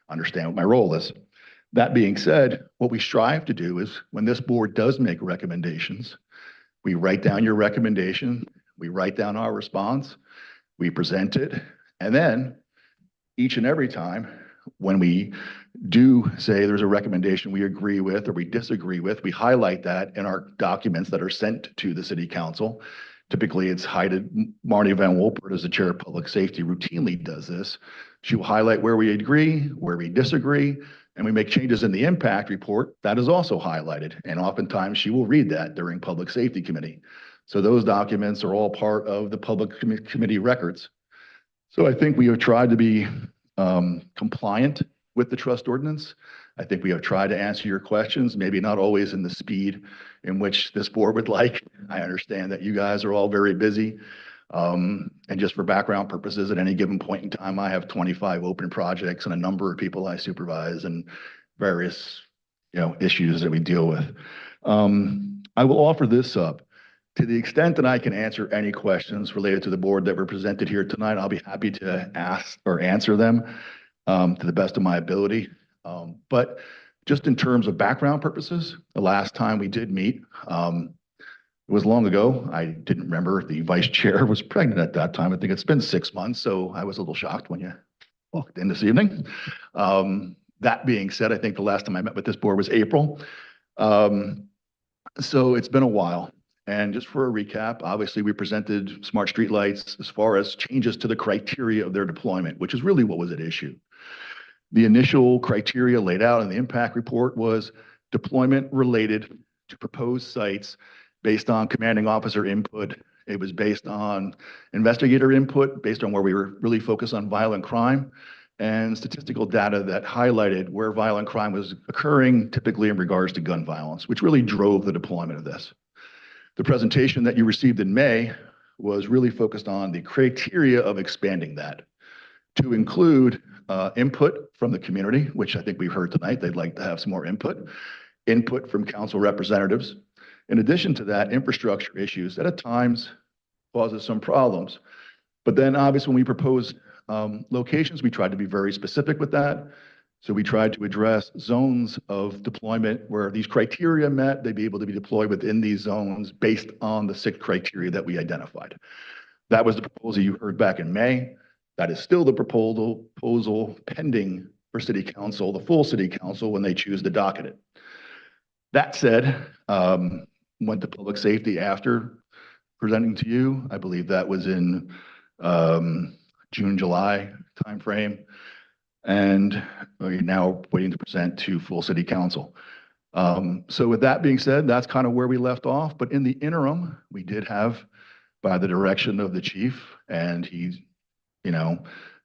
S9: understand what my role is. That being said, what we strive to do is when this board does make recommendations, we write down your recommendation, we write down our response, we present it, and then each and every time when we do say there's a recommendation we agree with or we disagree with, we highlight that in our documents that are sent to the city council. Typically it's Marnie Van Wolpert, as the chair of public safety, routinely does this. She will highlight where we agree, where we disagree, and we make changes in the impact report. That is also highlighted. And oftentimes she will read that during public safety committee. So those documents are all part of the public committee records. So I think we have tried to be compliant with the trust ordinance. I think we have tried to answer your questions, maybe not always in the speed in which this board would like. I understand that you guys are all very busy. And just for background purposes, at any given point in time, I have 25 open projects and a number of people I supervise and various, issues that we deal with. I will offer this up. To the extent that I can answer any questions related to the board that were presented here tonight, I'll be happy to ask or answer them to the best of my ability. But just in terms of background purposes, the last time we did meet, it was long ago. I didn't remember the vice chair was pregnant at that time. I think it's been 6 months, so I was a little shocked when you walked in this evening. That being said, I think the last time I met with this board was April. So it's been a while. And just for a recap, obviously we presented smart streetlights as far as changes to the criteria of their deployment, which is really what was at issue. The initial criteria laid out in the impact report was deployment related to proposed sites based on commanding officer input It was based on investigator input, based on where we were really focused on violent crime, and statistical data that highlighted where violent crime was occurring, typically in regards to gun violence, which really drove the deployment of this. The presentation that you received in May was really focused on the criteria of expanding that to include input from the community, which I think we've heard tonight. They'd like to have some more input from council representatives. In addition to that, infrastructure issues that at times causes some problems. But then obviously when we propose locations, we tried to be very specific with that. So we tried to address zones of deployment where these criteria met, they'd be able to be deployed within these zones based on the 6 criteria that we identified. That was the proposal you heard back in May. That is still the proposal pending for city council, the full city council, when they choose to docket it. That said, went to public safety after presenting to you. I believe that was in June, July timeframe. And we're now waiting to present to full city council. So with that being said, that's kind of where we left off. But in the interim, we did have, by the direction of the chief, and he,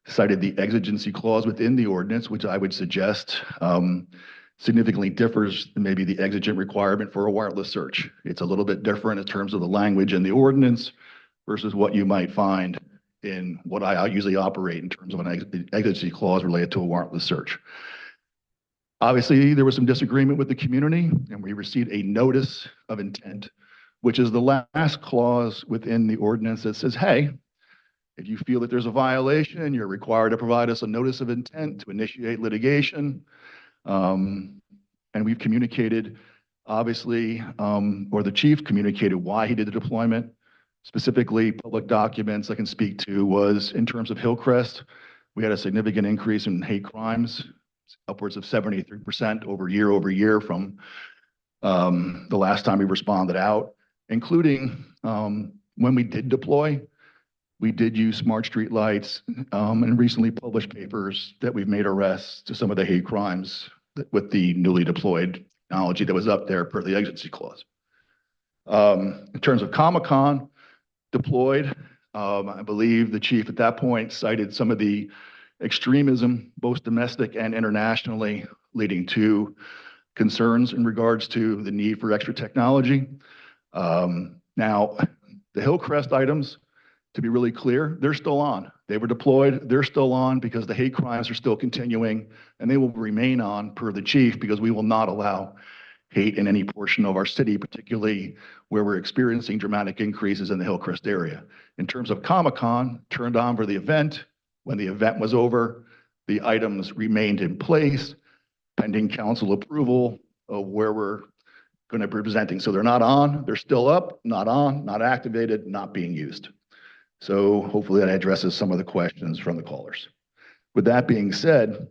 S9: cited the exigency clause within the ordinance, which I would suggest significantly differs than maybe the exigent requirement for a warrantless search. It's a little bit different in terms of the language in the ordinance versus what you might find in what I usually operate in terms of an exigency clause related to a warrantless search. Obviously, there was some disagreement with the community, and we received a notice of intent, which is the last clause within the ordinance that says, hey, if you feel that there's a violation, you're required to provide us a notice of intent to initiate litigation. And we've communicated, obviously, or the chief communicated why he did the deployment. Specifically, public documents I can speak to was in terms of Hillcrest, we had a significant increase in hate crimes, upwards of 73% over year from the last time we responded out, including when we did deploy, we did use smart street lights and recently published papers that we've made arrests to some of the hate crimes with the newly deployed technology that was up there per the exigency clause. In terms of Comic-Con deployed, I believe the chief at that point cited some of the extremism, both domestic and internationally, leading to concerns in regards to the need for extra technology. Now, the Hillcrest items, to be really clear, they're still on. They were deployed, they're still on because the hate crimes are still continuing, and they will remain on per the chief because we will not allow hate in any portion of our city, particularly where we're experiencing dramatic increases in the Hillcrest area. In terms of Comic-Con, turned on for the event. When the event was over, the items remained in place pending council approval of where we're going to be presenting. So they're not on, they're still up, not on, not activated, not being used. So hopefully that addresses some of the questions from the callers. With that being said,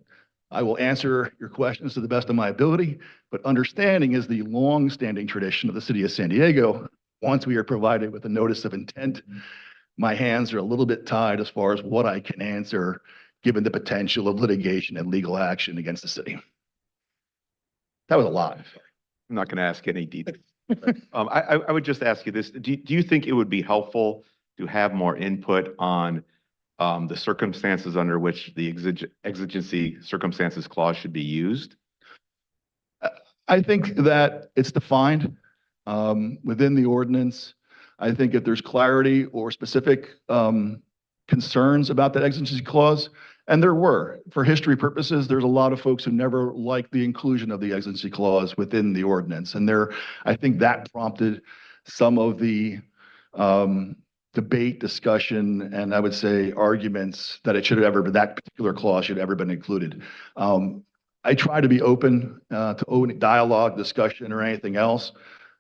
S9: I will answer your questions to the best of my ability, but understanding is the long-standing tradition of the city of San Diego. Once we are provided with a notice of intent, my hands are a little bit tied as far as what I can answer, given the potential of litigation and legal action against the city. That was a lot.
S8: I'm not going to ask any details. I would just ask you this. Do you think it would be helpful to have more input on the circumstances under which the exigency circumstances clause should be used?
S9: I think that it's defined within the ordinance. I think if there's clarity or specific concerns about that exigency clause, and there were, for history purposes, there's a lot of folks who never liked the inclusion of the exigency clause within the ordinance. And I think that prompted some of the debate, discussion, and I would say arguments that that particular clause should have ever been included. I try to be open to dialogue, discussion, or anything else.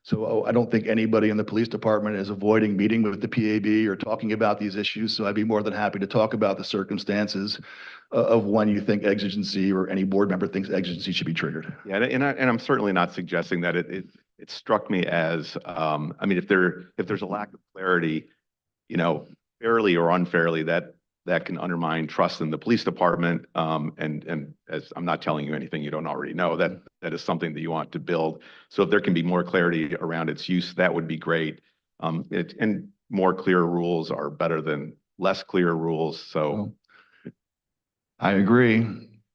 S9: So I don't think anybody in the police department is avoiding meeting with the PAB or talking about these issues. So I'd be more than happy to talk about the circumstances of when you think exigency or any board member thinks exigency should be triggered.
S8: Yeah, and I'm certainly not suggesting that it struck me as, I mean, if there's a lack of clarity, fairly or unfairly, that can undermine trust in the police department. And as I'm not telling you anything you don't already know, that is something that you want to build. So if there can be more clarity around its use, that would be great. And more clear rules are better than less clear rules. So
S9: I agree.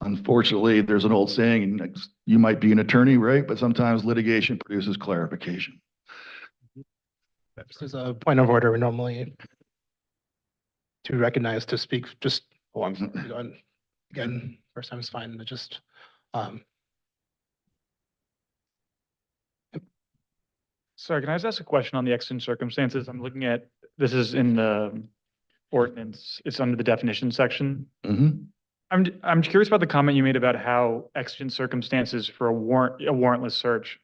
S9: Unfortunately, there's an old saying, and you might be an attorney, right? But sometimes litigation produces clarification.
S2: This is a point of order. We normally to recognize to speak, just, oh, I'm sorry, again, first time is fine, but just,
S6: Sorry, can I just ask a question on the exigent circumstances? I'm looking at, this is in the ordinance, it's under the definition section.
S9: Mhm.
S6: I'm curious about the comment you made about how exigent circumstances for a warrantless search,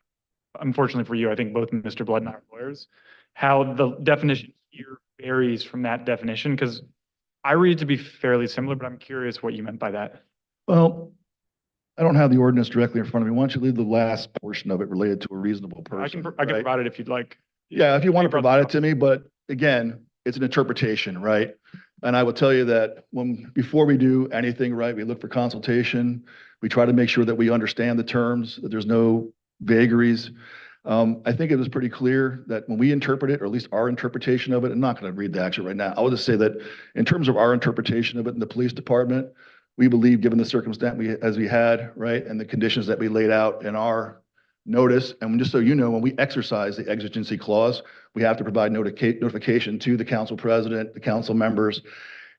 S6: unfortunately for you, I think both Mr. Blood and I are lawyers, how the definition here varies from that definition, because I read it to be fairly similar, but I'm curious what you meant by that.
S9: Well, I don't have the ordinance directly in front of me. Why don't you leave the last portion of it related to a reasonable person?
S6: I can
S9: right?
S6: provide it if you'd like.
S9: Yeah, if you want to
S6: brought
S9: provide
S6: this
S9: it to me, but again, it's an interpretation, right? And I will tell you that before we do anything, right, we look for consultation. We try to make sure that we understand the terms, that there's no vagaries. I think it was pretty clear that when we interpret it, or at least our interpretation of it, I'm not going to read the action right now. I will just say that in terms of our interpretation of it in the police department, we believe, given the circumstance as we had, right, and the conditions that we laid out in our notice, and just so you know, when we exercise the exigency clause, we have to provide notification to the council president, the council members,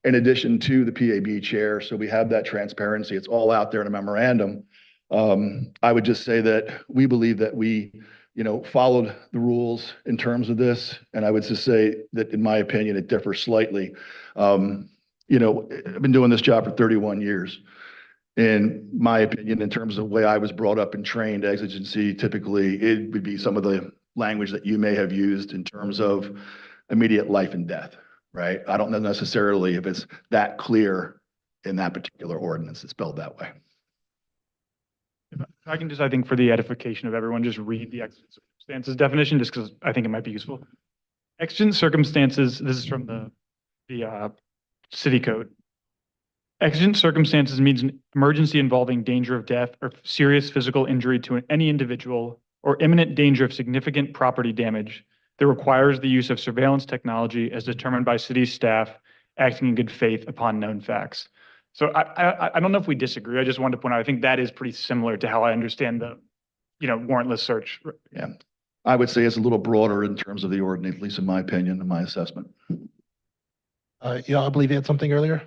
S9: in addition to the PAB chair. So we have that transparency. It's all out there in a memorandum. I would just say that we believe that we, followed the rules in terms of this. And I would just say that, in my opinion, it differs slightly. I've been doing this job for 31 years. In my opinion, in terms of the way I was brought up and trained, exigency, typically it would be some of the language that you may have used in terms of immediate life and death, right? I don't know necessarily if it's that clear in that particular ordinance. It's spelled that way.
S6: If I can just, I think for the edification of everyone, just read the exigent circumstances definition, just because I think it might be useful. Exigent circumstances, this is from the city code. Exigent circumstances means an emergency involving danger of death or serious physical injury to any individual or imminent danger of significant property damage that requires the use of surveillance technology as determined by city staff acting in good faith upon known facts. So I don't know if we disagree. I just wanted to point out, I think that is pretty similar to how I understand the, warrantless search.
S9: Yeah, I would say it's a little broader in terms of the ordinance, at least in my opinion and my assessment.
S2: yeah, I believe you had something earlier.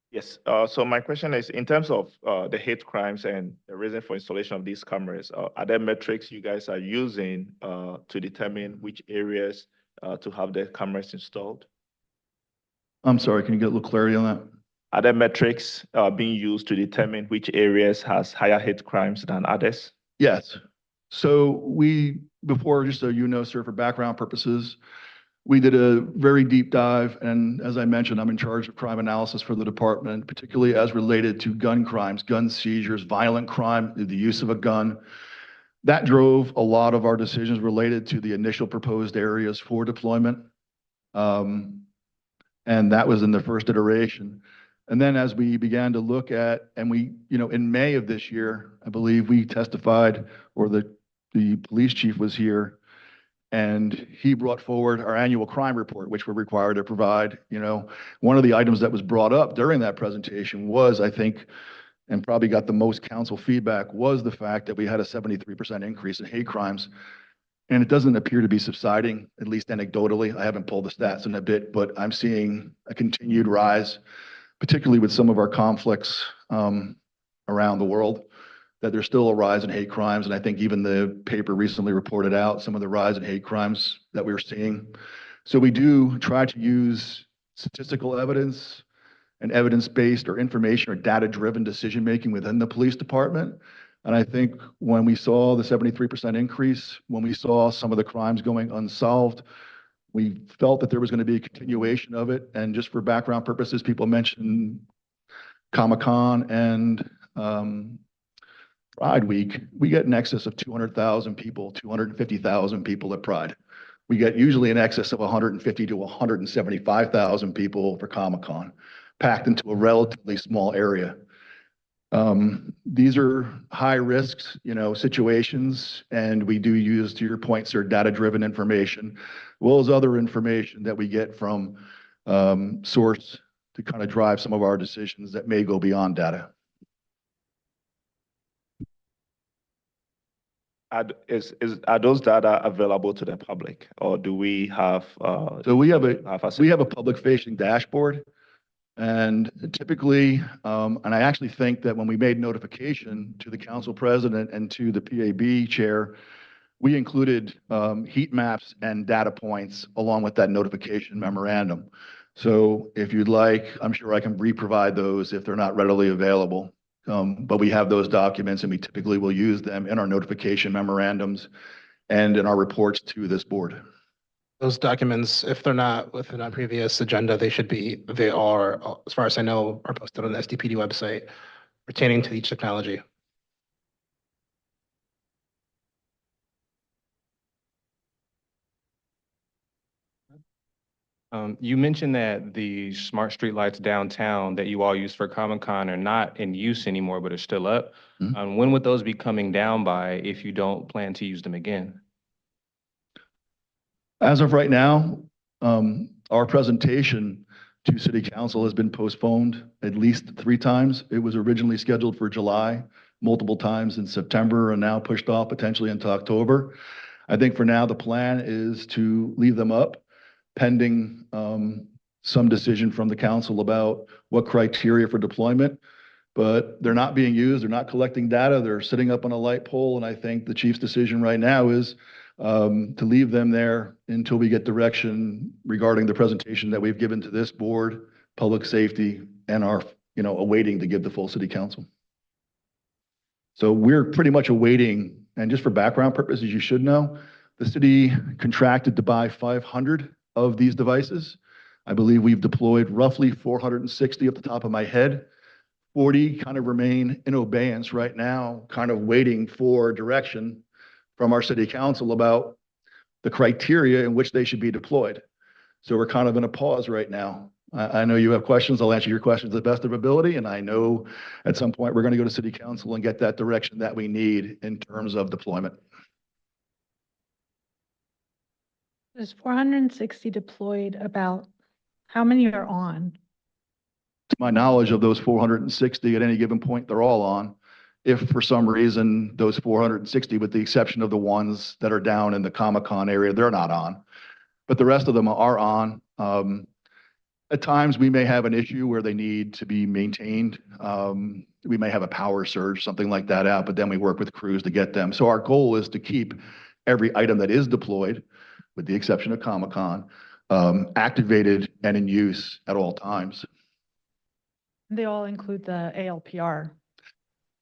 S10: Yes, so my question is, in terms of the hate crimes and the reason for installation of these cameras, are there metrics you guys are using to determine which areas to have the cameras installed?
S9: I'm sorry, can you get a little clarity on that?
S10: Are there metrics being used to determine which areas has higher hate crimes than others?
S9: Yes. So before, just so you know, sir, for background purposes, we did a very deep dive, and as I mentioned, I'm in charge of crime analysis for the department, particularly as related to gun crimes, gun seizures, violent crime, the use of a gun. That drove a lot of our decisions related to the initial proposed areas for deployment. And that was in the first iteration. And then as we began to look at, and we, in May of this year, I believe we testified, or the police chief was here, and he brought forward our annual crime report, which we're required to provide. One of the items that was brought up during that presentation was, I think, and probably got the most council feedback, was the fact that we had a 73% increase in hate crimes. And it doesn't appear to be subsiding, at least anecdotally. I haven't pulled the stats in a bit, but I'm seeing a continued rise, particularly with some of our conflicts around the world, that there's still a rise in hate crimes. And I think even the paper recently reported out some of the rise in hate crimes that we're seeing. So we do try to use statistical evidence and evidence-based or information or data-driven decision-making within the police department. And I think when we saw the 73% increase, when we saw some of the crimes going unsolved, we felt that there was going to be a continuation of it. And just for background purposes, people mentioned Comic-Con and Pride Week. We get in excess of 200,000 people, 250,000 people at Pride. We get usually in excess of 150 to 175,000 people for Comic-Con, packed into a relatively small area. These are high risks, situations, and we do use, to your point, sir, data-driven information, as well as other information that we get from source to kind of drive some of our decisions that may go beyond data.
S10: Are those data available to the public, or do we have?
S9: So we have a public-facing dashboard. And typically, and I actually think that when we made notification to the council president and to the PAB chair, we included heat maps and data points along with that notification memorandum. So if you'd like, I'm sure I can re-provide those if they're not readily available. But we have those documents and we typically will use them in our notification memorandums and in our reports to this board.
S2: Those documents, if they're not within a previous agenda, they are, as far as I know, are posted on the SDPD website pertaining to each technology.
S11: You mentioned that the smart streetlights downtown that you all use for Comic-Con are not in use anymore, but are still up. When would those be coming down by if you don't plan to use them again?
S9: As of right now, our presentation to City Council has been postponed at least 3 times. It was originally scheduled for July, multiple times in September, and now pushed off potentially into October. I think for now, the plan is to leave them up pending some decision from the council about what criteria for deployment. But they're not being used. They're not collecting data. They're sitting up on a light pole. And I think the chief's decision right now is to leave them there until we get direction regarding the presentation that we've given to this board, public safety, and are awaiting to give the full city council. So we're pretty much awaiting, and just for background purposes, you should know, the city contracted to buy 500 of these devices. I believe we've deployed roughly 460 off the top of my head. 40 kind of remain in abeyance right now, kind of waiting for direction from our city council about the criteria in which they should be deployed. So we're kind of in a pause right now. I know you have questions. I'll answer your questions to the best of ability. And I know at some point we're going to go to city council and get that direction that we need in terms of deployment.
S1: There's 460 deployed. About how many are on?
S9: To my knowledge, of those 460 at any given point, they're all on. If for some reason those 460, with the exception of the ones that are down in the Comic-Con area, they're not on, but the rest of them are on. At times we may have an issue where they need to be maintained. We may have a power surge, something like that out, but then we work with crews to get them. So our goal is to keep every item that is deployed, with the exception of Comic-Con, activated and in use at all times.
S1: They all include the ALPR.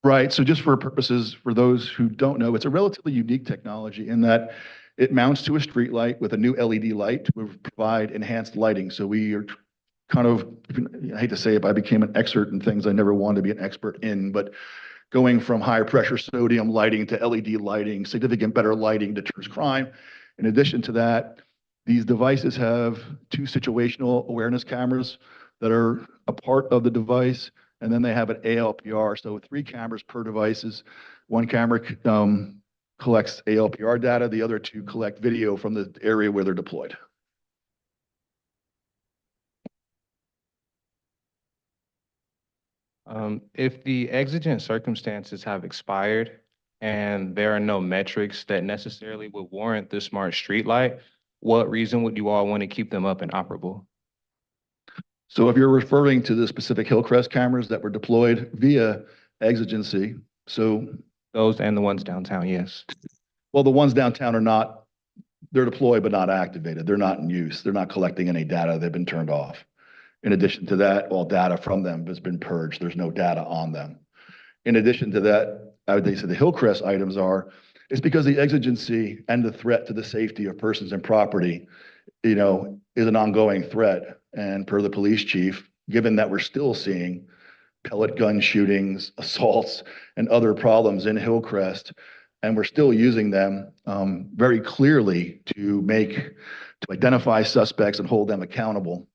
S9: Right. So just for purposes, for those who don't know, it's a relatively unique technology in that it mounts to a street light with a new LED light to provide enhanced lighting. So we are kind of, I hate to say it, but I became an expert in things I never wanted to be an expert in, but going from higher pressure sodium lighting to LED lighting, significant better lighting deters crime. In addition to that, these devices have 2 situational awareness cameras that are a part of the device, and then they have an ALPR. So 3 cameras per devices. 1 camera collects ALPR data, the other 2 collect video from the area where they're deployed.
S11: If the exigent circumstances have expired and there are no metrics that necessarily would warrant the smart streetlight, what reason would you all want to keep them up and operable?
S9: So if you're referring to the specific Hillcrest cameras that were deployed via exigency, so
S11: Those and the ones downtown, yes.
S9: well, the ones downtown are not, they're deployed but not activated. They're not in use. They're not collecting any data. They've been turned off. In addition to that, all data from them has been purged. There's no data on them. In addition to that, they say the Hillcrest items it's because the exigency and the threat to the safety of persons and property, is an ongoing threat. And per the police chief, given that we're still seeing pellet gun shootings, assaults, and other problems in Hillcrest, and we're still using them very clearly to identify suspects and hold them accountable.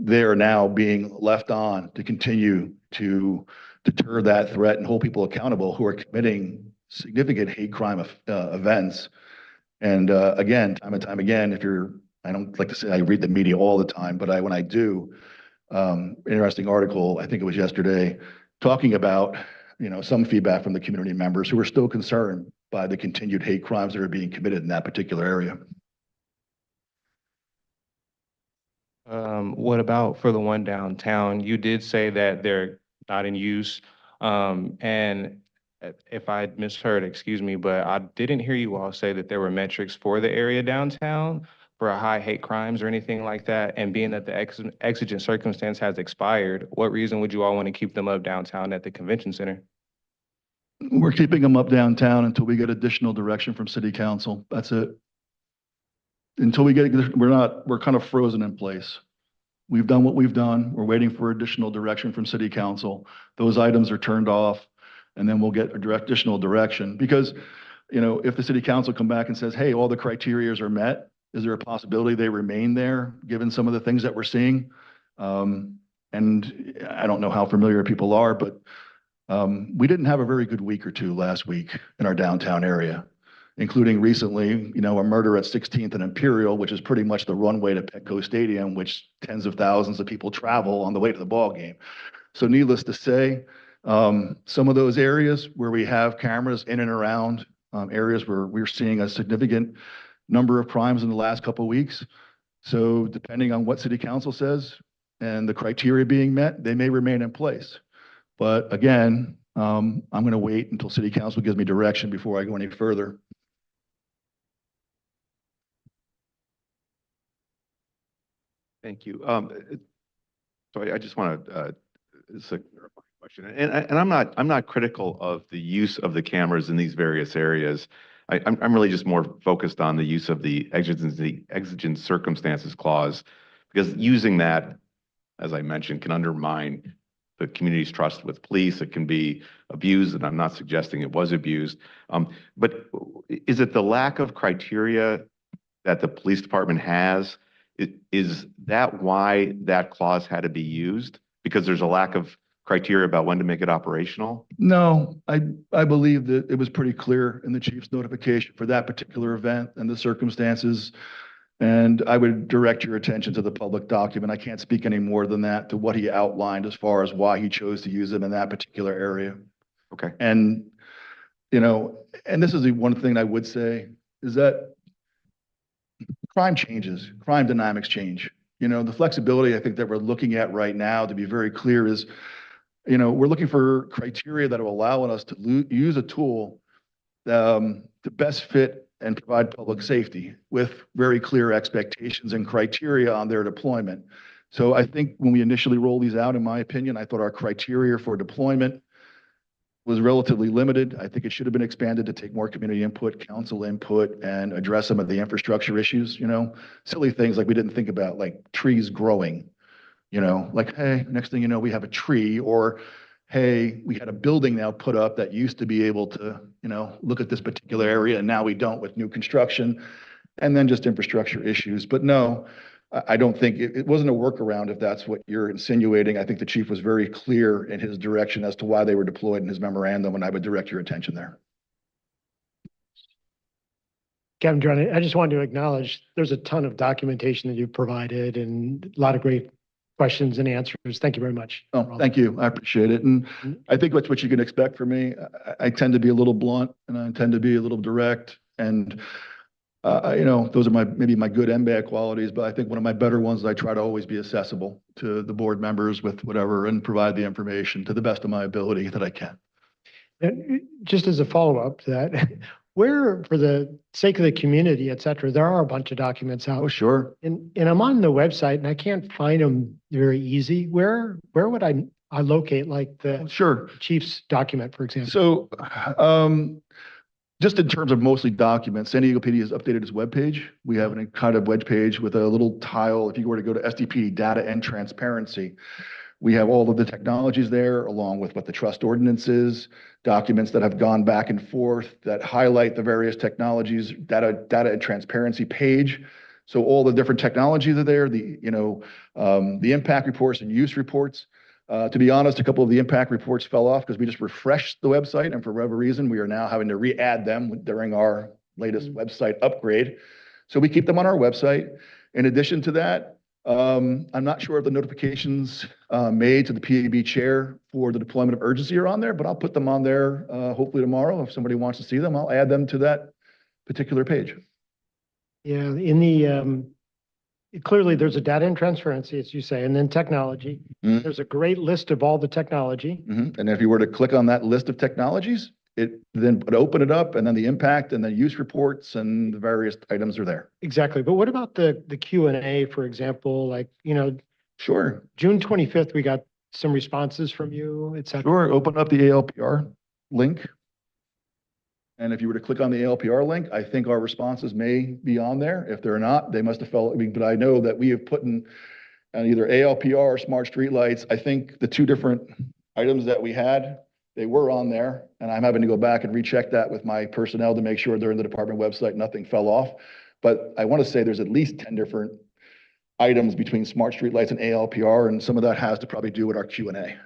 S9: they are now being left on to continue to deter that threat and hold people accountable who are committing significant hate crime events. And again, time and time again, I don't like to say I read the media all the time, but when I do, interesting article, I think it was yesterday, talking about, some feedback from the community members who are still concerned by the continued hate crimes that are being committed in that particular area.
S11: What about for the one downtown? You did say that they're not in use. And if I misheard, excuse me, but I didn't hear you all say that there were metrics for the area downtown for high hate crimes or anything like that. And being that the exigent circumstance has expired, what reason would you all want to keep them up downtown at the convention center?
S9: We're keeping them up downtown until we get additional direction from city council. That's it. Until we get, we're kind of frozen in place. We've done what we've done. We're waiting for additional direction from city council. Those items are turned off, and then we'll get additional direction. Because, if the city council come back and says, hey, all the criterias are met, is there a possibility they remain there, given some of the things that we're seeing? And I don't know how familiar people are, but we didn't have a very good week or two last week in our downtown area, including recently, a murder at 16th and Imperial, which is pretty much the runway to Petco Stadium, which tens of thousands of people travel on the way to the ball game. So needless to say, some of those areas where we have cameras in and around areas where we're seeing a significant number of crimes in the last couple of weeks. So depending on what city council says and the criteria being met, they may remain in place. But again, I'm going to wait until city council gives me direction before I go any further.
S8: Thank you. So I just want to, it's a clarifying question, and I'm not critical of the use of the cameras in these various areas. I'm really just more focused on the use of the exigent circumstances clause, because using that, as I mentioned, can undermine the community's trust with police. It can be abused, and I'm not suggesting it was abused. But is it the lack of criteria that the police department has? Is that why that clause had to be used? Because there's a lack of criteria about when to make it operational?
S9: No, I believe that it was pretty clear in the chief's notification for that particular event and the circumstances. And I would direct your attention to the public document. I can't speak any more than that to what he outlined as far as why he chose to use them in that particular area.
S8: Okay.
S9: And, and this is the one thing I would say is that crime changes, crime dynamics change. The flexibility I think that we're looking at right now, to be very clear, is, we're looking for criteria that will allow us to use a tool to best fit and provide public safety with very clear expectations and criteria on their deployment. So I think when we initially rolled these out, in my opinion, I thought our criteria for deployment was relatively limited. I think it should have been expanded to take more community input, council input, and address some of the infrastructure issues, silly things like we didn't think about, like trees growing, like, hey, next thing you know, we have a tree, or hey, we had a building now put up that used to be able to, look at this particular area, and now we don't with new construction, and then just infrastructure issues. But no, I don't think it wasn't a workaround, if that's what you're insinuating. I think the chief was very clear in his direction as to why they were deployed in his memorandum, and I would direct your attention there.
S5: Captain John, I just wanted to acknowledge there's a ton of documentation that you've provided and a lot of great questions and answers. Thank you very much.
S9: Oh, thank you. I appreciate it. And I think that's what you can expect from me. I tend to be a little blunt, and I tend to be a little direct, and those are maybe my good and bad qualities, but I think one of my better ones is I try to always be accessible to the board members with whatever and provide the information to the best of my ability that I can.
S5: And just as a follow-up to that, where, for the sake of the community, et cetera, there are a bunch of documents out.
S9: Oh, sure.
S5: And I'm on the website and I can't find them very easy. Where would I locate like the
S9: Sure.
S5: chief's document, for example?
S9: So, just in terms of mostly documents, San Diego PD has updated its webpage. We have a kind of web page with a little tile. If you were to go to SDP Data and Transparency, we have all of the technologies there, along with what the trust ordinance is, documents that have gone back and forth that highlight the various technologies, data and transparency page. So all the different technologies are there, the impact reports and use reports. To be honest, a couple of the impact reports fell off because we just refreshed the website, and for whatever reason, we are now having to re-add them during our latest website upgrade. So we keep them on our website. In addition to that, I'm not sure if the notifications made to the PAB chair for the deployment of urgency are on there, but I'll put them on there hopefully tomorrow. If somebody wants to see them, I'll add them to that particular page.
S5: Yeah, in the, clearly there's a data and transparency, as you say, and then technology.
S9: Mhm.
S5: There's a great list of all the technology.
S9: And if you were to click on that list of technologies, it then would open it up, and then the impact and the use reports and the various items are there.
S5: Exactly. But what about the Q&A, for example, like,
S9: Sure.
S5: June 25th, we got some responses from you, et cetera.
S9: Sure, open up the ALPR link. And if you were to click on the ALPR link, I think our responses may be on there. If they're not, they must have but I know that we have put in either ALPR or smart streetlights. I think the two different items that we had, they were on there, and I'm having to go back and recheck that with my personnel to make sure they're in the department website, nothing fell off. But I want to say there's at least 10 different items between smart streetlights and ALPR, and some of that has to probably do with our Q&A.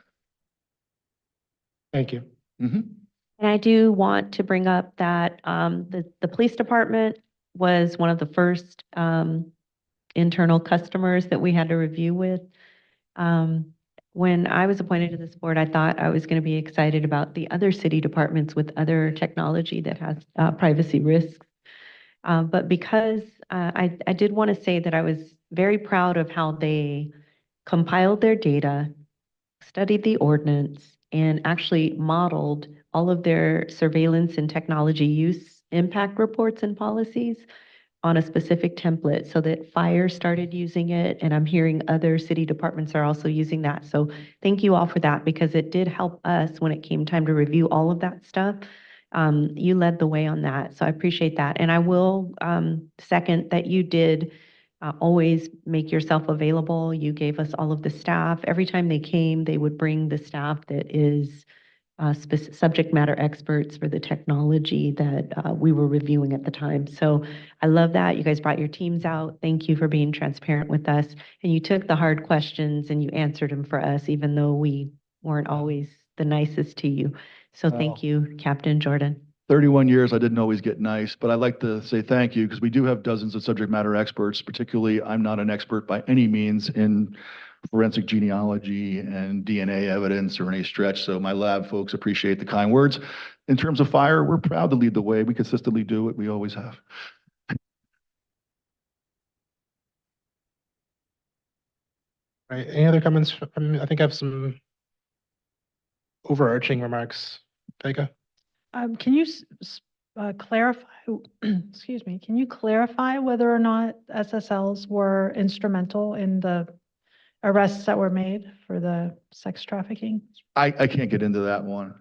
S5: Thank you.
S4: And I do want to bring up that the police department was one of the first internal customers that we had to review with. When I was appointed to this board, I thought I was going to be excited about the other city departments with other technology that has privacy risks. But because I did want to say that I was very proud of how they compiled their data, studied the ordinance, and actually modeled all of their surveillance and technology use impact reports and policies on a specific template so that fire started using it. And I'm hearing other city departments are also using that. So thank you all for that, because it did help us when it came time to review all of that stuff. You led the way on that. So I appreciate that. And I will second that you did always make yourself available. You gave us all of the staff. Every time they came, they would bring the staff that is subject matter experts for the technology that we were reviewing at the time. So I love that. You guys brought your teams out. Thank you for being transparent with us. And you took the hard questions and you answered them for us, even though we weren't always the nicest to you. So thank you, Captain Jordan.
S9: 31 years, I didn't always get nice, but I'd like to say thank you because we do have dozens of subject matter experts. Particularly, I'm not an expert by any means in forensic genealogy and DNA evidence or any stretch. So my lab folks appreciate the kind words. In terms of fire, we're proud to lead the way. We consistently do it. We always have.
S2: Right, any other comments I think I have some overarching remarks. Vega?
S1: Can you clarify, excuse me, can you clarify whether or not SSLs were instrumental in the arrests that were made for the sex trafficking?
S9: I can't get into that one.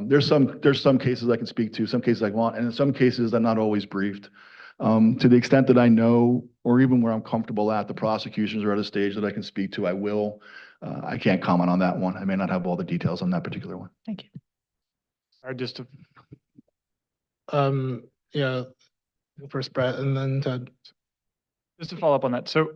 S9: There's some cases I can speak to, some cases I want, and in some cases I'm not always briefed. To the extent that I know, or even where I'm comfortable at, the prosecutions are at a stage that I can speak to, I will. I can't comment on that one. I may not have all the details on that particular one.
S1: Thank you.
S6: Or just to,
S2: Yeah, first Brett and then Ted.
S6: just to follow up on that. So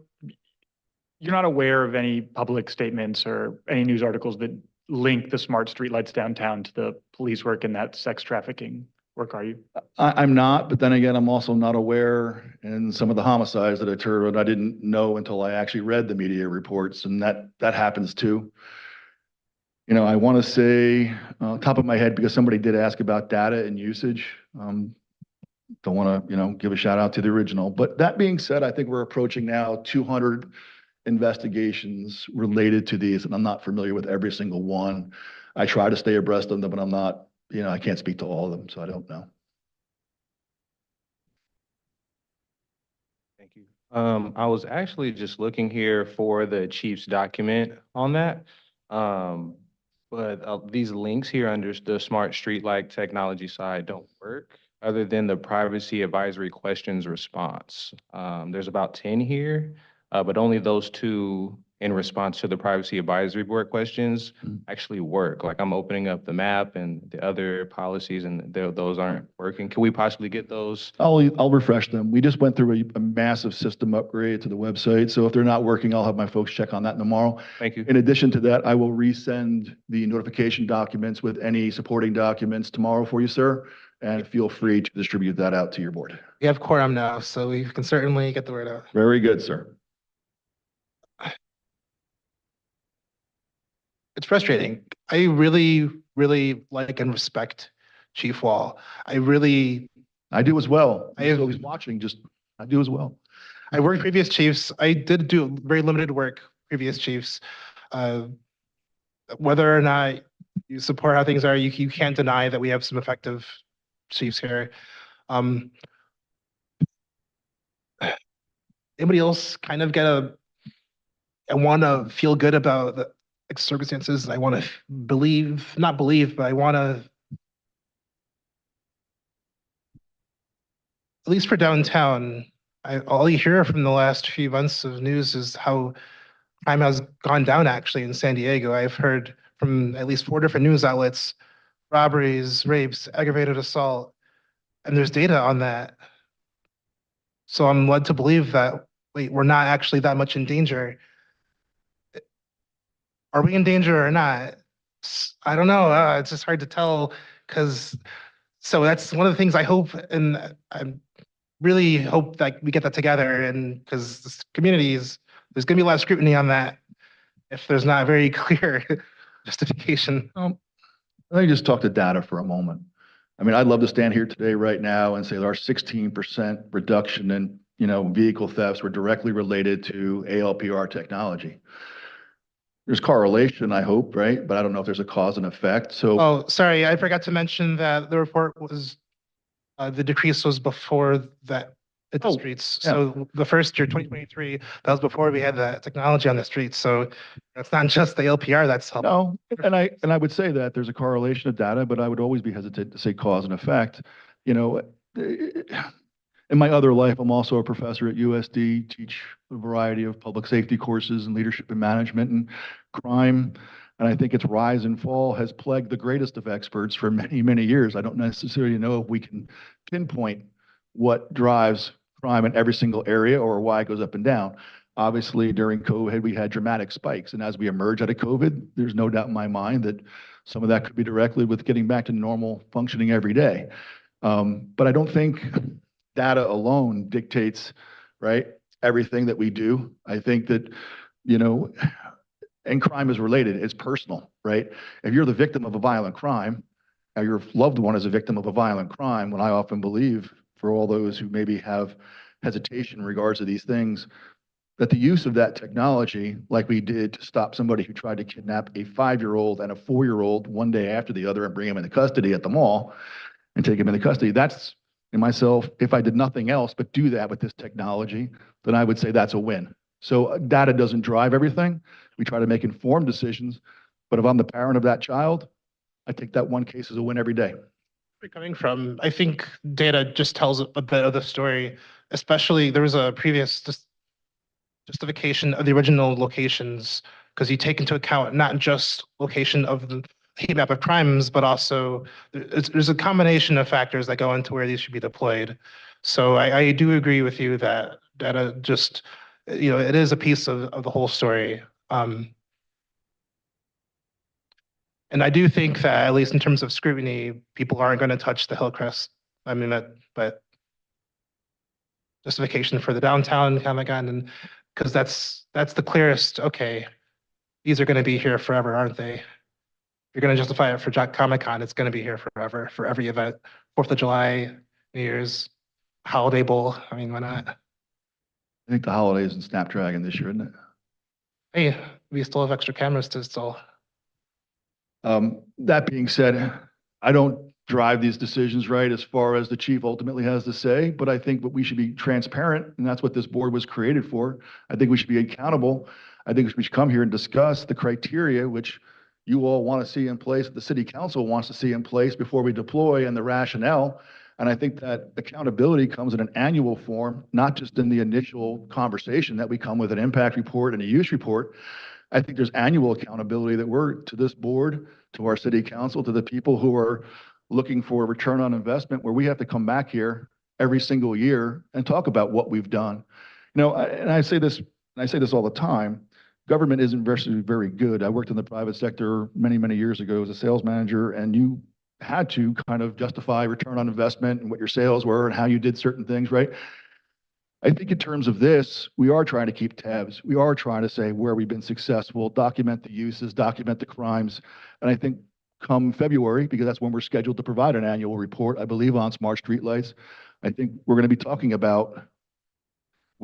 S6: you're not aware of any public statements or any news articles that link the smart streetlights downtown to the police work in that sex trafficking work, are you?
S9: I'm not, but then again, I'm also not aware in some of the homicides that occurred. I didn't know until I actually read the media reports, and that happens too. I want to say, top of my head, because somebody did ask about data and usage. Don't want to, give a shout out to the original. But that being said, I think we're approaching now 200 investigations related to these, and I'm not familiar with every single one. I try to stay abreast of them, but I'm not, I can't speak to all of them, so I don't know.
S11: Thank you. I was actually just looking here for the chief's document on that. But these links here under the smart streetlight technology side don't work other than the privacy advisory questions response. There's about 10 here, but only those two in response to the privacy advisory board questions
S9: Mm.
S11: actually work. Like I'm opening up the map and the other policies and those aren't working. Can we possibly get those?
S9: I'll refresh them. We just went through a massive system upgrade to the website. So if they're not working, I'll have my folks check on that tomorrow.
S11: Thank you.
S9: In addition to that, I will resend the notification documents with any supporting documents tomorrow for you, sir. And feel free to distribute that out to your board.
S2: We have quorum now, so we can certainly get the word out.
S9: Very good, sir.
S2: It's frustrating. I really, really like and respect Chief Wall. I
S9: do as well.
S2: I have-
S9: So he's watching, I do as well.
S2: I worked previous chiefs. I did do very limited work, previous chiefs. Whether or not you support how things are, you can't deny that we have some effective chiefs here. Anybody else kind of I want to feel good about the circumstances. I want to not believe, but I want to, at least for downtown, all you hear from the last few months of news is how crime has gone down actually in San Diego. I've heard from at least 4 different news outlets, robberies, rapes, aggravated assault, and there's data on that. So I'm led to believe that, wait, we're not actually that much in danger. Are we in danger or not? I don't know. It's just hard to tell so that's one of the things I hope, and I really hope that we get that together, and because this communities, there's going to be a lot of scrutiny on that if there's not very clear justification.
S9: Let me just talk to data for a moment. I mean, I'd love to stand here today right now and say that our 16% reduction in, vehicle thefts were directly related to ALPR technology. There's correlation, I hope, right? But I don't know if there's a cause and effect. So,
S2: Oh, sorry, I forgot to mention that the report was, the decrease was before that at the streets.
S9: yeah.
S2: So the first year, 2023, that was before we had that technology on the streets. So it's not just the LPR that's helping.
S9: no, and I would say that there's a correlation of data, but I would always be hesitant to say cause and effect. In my other life, I'm also a professor at USD, teach a variety of public safety courses and leadership and management and crime. And I think its rise and fall has plagued the greatest of experts for many, many years. I don't necessarily know if we can pinpoint what drives crime in every single area or why it goes up and down. Obviously, during COVID, we had dramatic spikes. And as we emerge out of COVID, there's no doubt in my mind that some of that could be directly with getting back to normal functioning every day. But I don't think data alone dictates, right, everything that we do. I think that, and crime is related, it's personal, right? If you're the victim of a violent crime, or your loved one is a victim of a violent crime, what I often believe for all those who maybe have hesitation in regards to these things, that the use of that technology, like we did to stop somebody who tried to kidnap a 5-year-old and a 4-year-old one day after the other and bring them into custody at the mall and take them into custody, that's, in myself, if I did nothing else but do that with this technology, then I would say that's a win. So data doesn't drive everything. We try to make informed decisions, but if I'm the parent of that child, I take that one case as a win every day.
S2: Where you're coming from, I think data just tells a bit of the story, especially there was a previous justification of the original locations, because you take into account not just location of the heat map of crimes, but also there's a combination of factors that go into where these should be deployed. So I do agree with you that data just, it is a piece of the whole story. And I do think that, at least in terms of scrutiny, people aren't going to touch the Hillcrest. I mean, but justification for the downtown Comic-Con, and because that's the clearest, okay, these are going to be here forever, aren't they? If you're going to justify it for Comic-Con, it's going to be here forever for every event. 4th of July, New Year's, Holiday Bowl. I mean, why not?
S9: I think the holiday is in Snapdragon this year, isn't it?
S2: Hey, we still have extra cameras to install.
S9: That being said, I don't drive these decisions, right, as far as the chief ultimately has to say, but I think that we should be transparent, and that's what this board was created for. I think we should be accountable. I think we should come here and discuss the criteria which you all want to see in place, the city council wants to see in place before we deploy, and the rationale. And I think that accountability comes in an annual form, not just in the initial conversation that we come with an impact report and a use report. I think there's annual accountability that we're to this board, to our city council, to the people who are looking for a return on investment, where we have to come back here every single year and talk about what we've done. You know, and I say this all the time, government isn't very good. I worked in the private sector many, many years ago as a sales manager, and you had to kind of justify return on investment and what your sales were and how you did certain things, right? I think in terms of this, we are trying to keep tabs. We are trying to say where we've been successful, document the uses, document the crimes. And I think come February, because that's when we're scheduled to provide an annual report, I believe, on smart streetlights, I think we're going to be talking about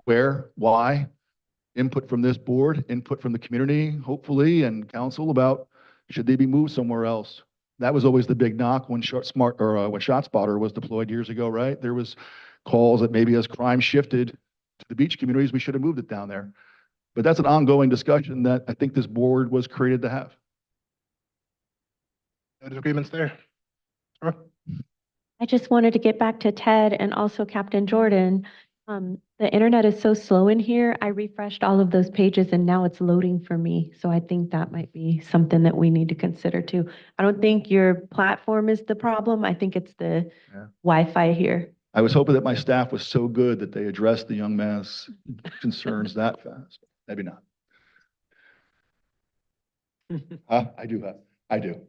S9: where, why, input from this board, input from the community, hopefully, and council about should they be moved somewhere else. That was always the big knock when when ShotSpotter was deployed years ago, right? There was calls that maybe as crime shifted to the beach communities, we should have moved it down there. But that's an ongoing discussion that I think this board was created to have.
S2: No disagreements there? Sure.
S4: I just wanted to get back to Ted and also Captain Jordan. The internet is so slow in here. I refreshed all of those pages and now it's loading for me. So I think that might be something that we need to consider too. I don't think your platform is the problem. I think it's the Wi-Fi here.
S9: I was hoping that my staff was so good that they addressed the young man's concerns that fast. Maybe not. I do.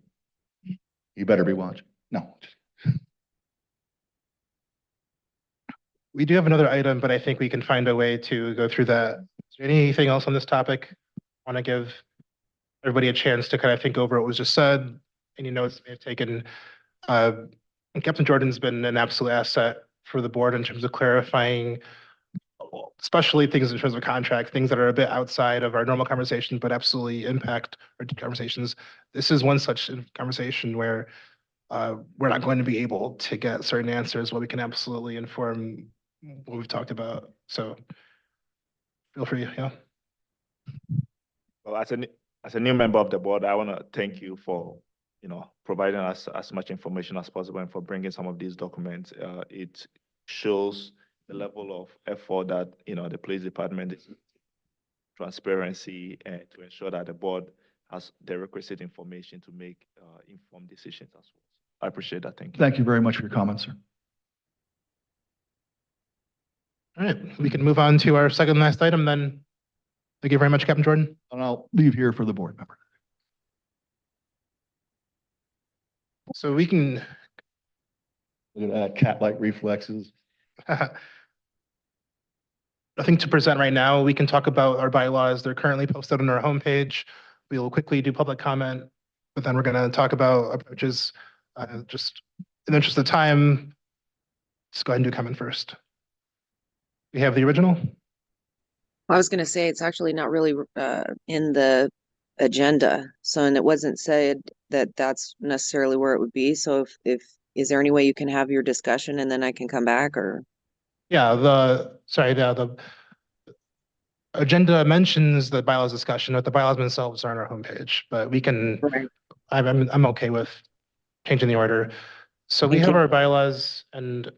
S9: You better be watching. No.
S2: We do have another item, but I think we can find a way to go through that. Is there anything else on this topic? Want to give everybody a chance to kind of think over what was just said? Any notes may have taken? And Captain Jordan's been an absolute asset for the board in terms of clarifying, especially things in terms of contract, things that are a bit outside of our normal conversation, but absolutely impact our conversations. This is one such conversation where we're not going to be able to get certain answers, but we can absolutely inform what we've talked about. So feel free, yeah.
S10: Well, as a new member of the board, I want to thank you for, providing us as much information as possible and for bringing some of these documents. It shows the level of effort that, the police department is transparency and to ensure that the board has the requisite information to make informed decisions as well. I appreciate that. Thank you.
S9: Thank you very much for your comments, sir.
S2: All right, we can move on to our second last item then. Thank you very much, Captain Jordan.
S9: And I'll leave here for the board member.
S2: So we can.
S9: Look at that, cat-like reflexes.
S2: Nothing to present right now. We can talk about our bylaws. They're currently posted on our homepage. We will quickly do public comment, but then we're going to talk about approaches. Just in the interest of time, let's go ahead and do comment first. We have the original.
S3: I was going to say it's actually not really in the agenda. So, and it wasn't said that that's necessarily where it would be. So if is there any way you can have your discussion and then I can come back, or?
S2: Yeah, the agenda mentions the bylaws discussion, but the bylaws themselves are on our homepage, but we can,
S3: Right.
S2: I'm okay with changing the order. So we
S3: Thank
S2: have
S3: you.
S2: our bylaws and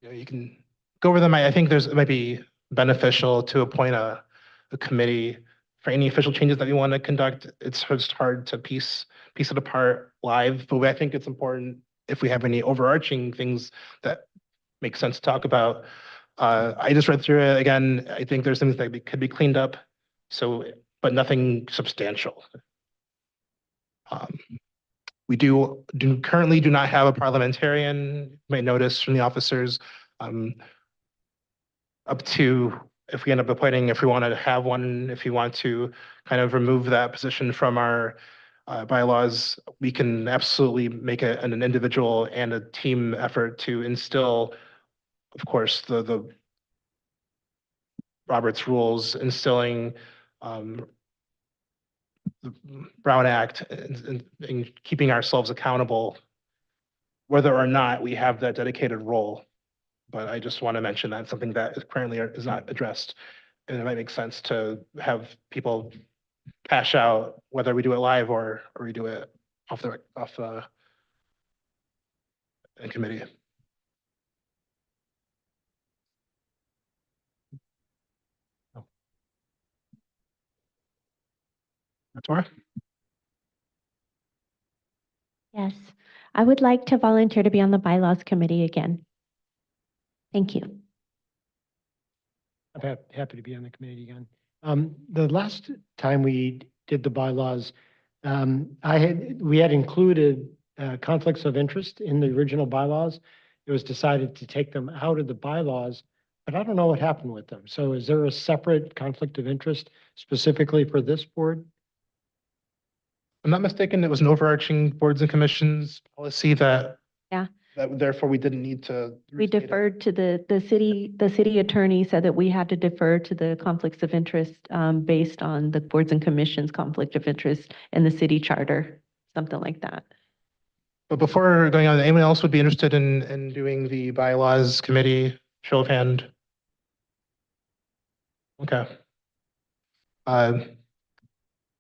S2: you can go over them. I think it might be beneficial to appoint a committee for any official changes that we want to conduct. It's just hard to piece it apart live, but I think it's important if we have any overarching things that make sense to talk about. I just read through it again. I think there's things that could be cleaned up, but nothing substantial. We currently do not have a parliamentarian. You may notice from the officers, up to if we end up appointing, if we want to have one, if you want to kind of remove that position from our bylaws, we can absolutely make an individual and a team effort to instill, of course, the Robert's rules, instilling the Brown Act and keeping ourselves accountable, whether or not we have that dedicated role. But I just want to mention that something that currently is not addressed. And it might make sense to have people cash out, whether we do it live or we do it off the in committee. Tora?
S4: Yes, I would like to volunteer to be on the bylaws committee again. Thank you.
S5: I'm happy to be on the committee again. The last time we did the bylaws, we had included conflicts of interest in the original bylaws. It was decided to take them out of the bylaws, but I don't know what happened with them. So is there a separate conflict of interest specifically for this board?
S2: I'm not mistaken, it was an overarching boards and commissions policy that.
S4: Yeah.
S2: That therefore we didn't need to.
S4: We
S2: restate it.
S4: deferred to the city attorney said that we had to defer to the conflicts of interest based on the boards and commissions conflict of interest in the city charter, something like that.
S2: But before going on, anyone else would be interested in doing the bylaws committee? Show of hand. Okay.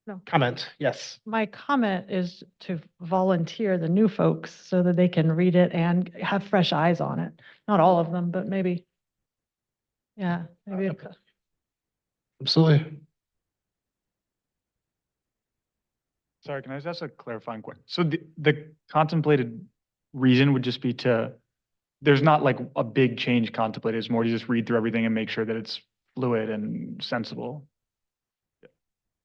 S1: No.
S2: Comment, yes.
S1: My comment is to volunteer the new folks so that they can read it and have fresh eyes on it. Not all of them, but maybe. Yeah, maybe.
S2: Absolutely.
S6: Sorry, can I just ask a clarifying question? So the contemplated reason would just be there's not like a big change contemplated. It's more to just read through everything and make sure that it's fluid and sensible.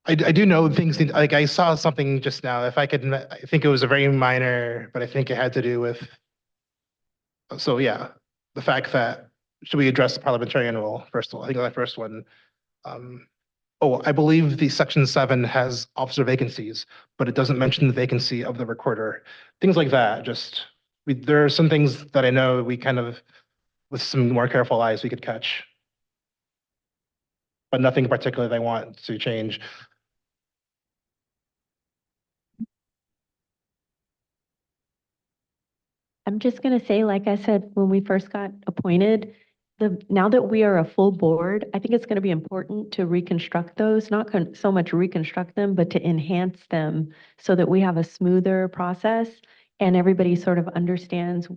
S2: I do know things need, like I saw something just now, if I could, I think it was a very minor, but I think it had to do with. So yeah, the fact that, should we address the parliamentarian role first of all? I think that first one. I believe the section 7 has officer vacancies, but it doesn't mention the vacancy of the recorder. Things like that, just, there are some things that I know we kind of, with some more careful eyes, we could catch. But nothing particular they want to change.
S4: I'm just going to say, like I said, when we first got appointed, now that we are a full board, I think it's going to be important to reconstruct those, not so much reconstruct them, but to enhance them so that we have a smoother process and everybody sort of understands,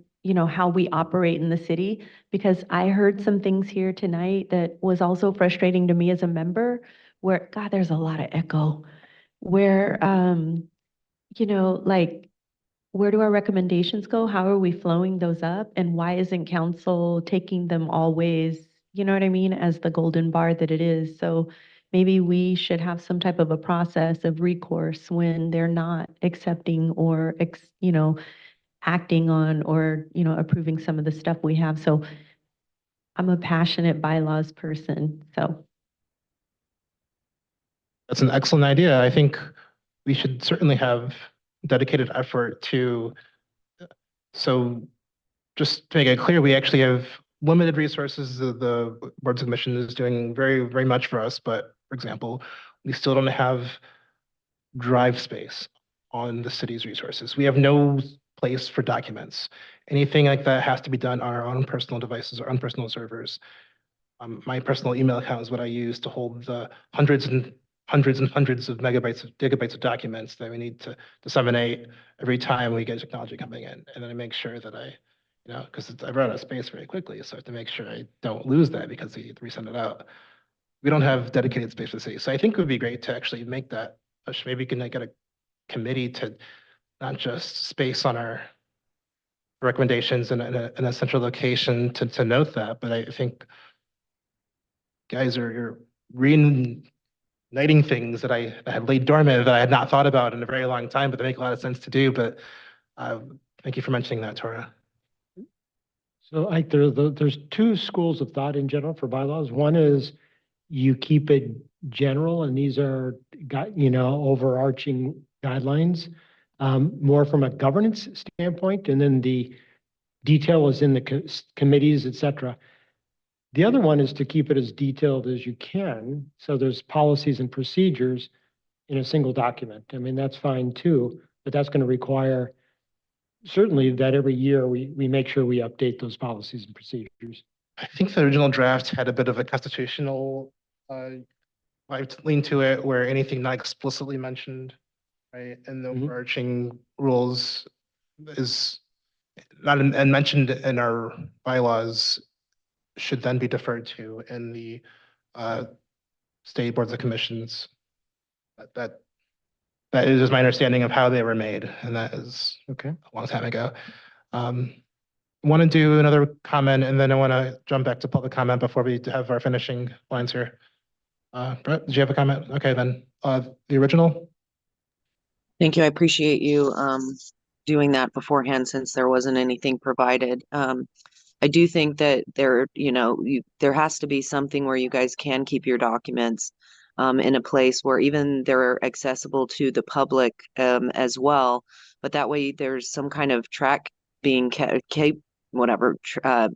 S4: how we operate in the city. Because I heard some things here tonight that was also frustrating to me as a member where, God, there's a lot of echo where, like, where do our recommendations go? How are we flowing those up? And why isn't council taking them always, you know what I mean, as the golden bar that it is? So maybe we should have some type of a process of recourse when they're not accepting or, acting on or, approving some of the stuff we have. So I'm a passionate bylaws person, so.
S2: That's an excellent idea. I think we should certainly have dedicated effort to, so just to make it clear, we actually have limited resources. The boards and commission is doing very, very much for us, but for example, we still don't have drive space on the city's resources. We have no place for documents. Anything like that has to be done on our own personal devices or on personal servers. My personal email account is what I use to hold the hundreds and hundreds of gigabytes of documents that we need to disseminate every time we get technology coming in. And then I make sure that I, because I run out of space very quickly, so I have to make sure I don't lose that because we resend it out. We don't have dedicated space for the city. So I think it would be great to actually make that, maybe we can get a committee to not just space on our recommendations in a central location to note that, but I think guys you're reigniting things that I had laid dormant that I had not thought about in a very long time, but they make a lot of sense to do. But thank you for mentioning that, Tora.
S5: So there's two schools of thought in general for bylaws. One is you keep it general, and these are overarching guidelines, more from a governance standpoint, and then the detail is in the committees, et cetera. The other one is to keep it as detailed as you can. So there's policies and procedures in a single document. I mean, that's fine too, but that's going to require certainly that every year we make sure we update those policies and procedures.
S2: I think the original draft had a bit of a constitutional lean to it, where anything not explicitly mentioned, right, in the overarching rules is not and mentioned in our bylaws should then be deferred to in the state boards and commissions. That that is just my understanding of how they were made, and that is
S5: Okay.
S2: a long time ago. Want to do another comment, and then I want to jump back to public comment before we have our finishing lines here. Brett, did you have a comment? Okay, then the original.
S3: Thank you. I appreciate you doing that beforehand since there wasn't anything provided. I do think that there has to be something where you guys can keep your documents in a place where even they're accessible to the public as well. But that way there's some kind of track being kept, whatever,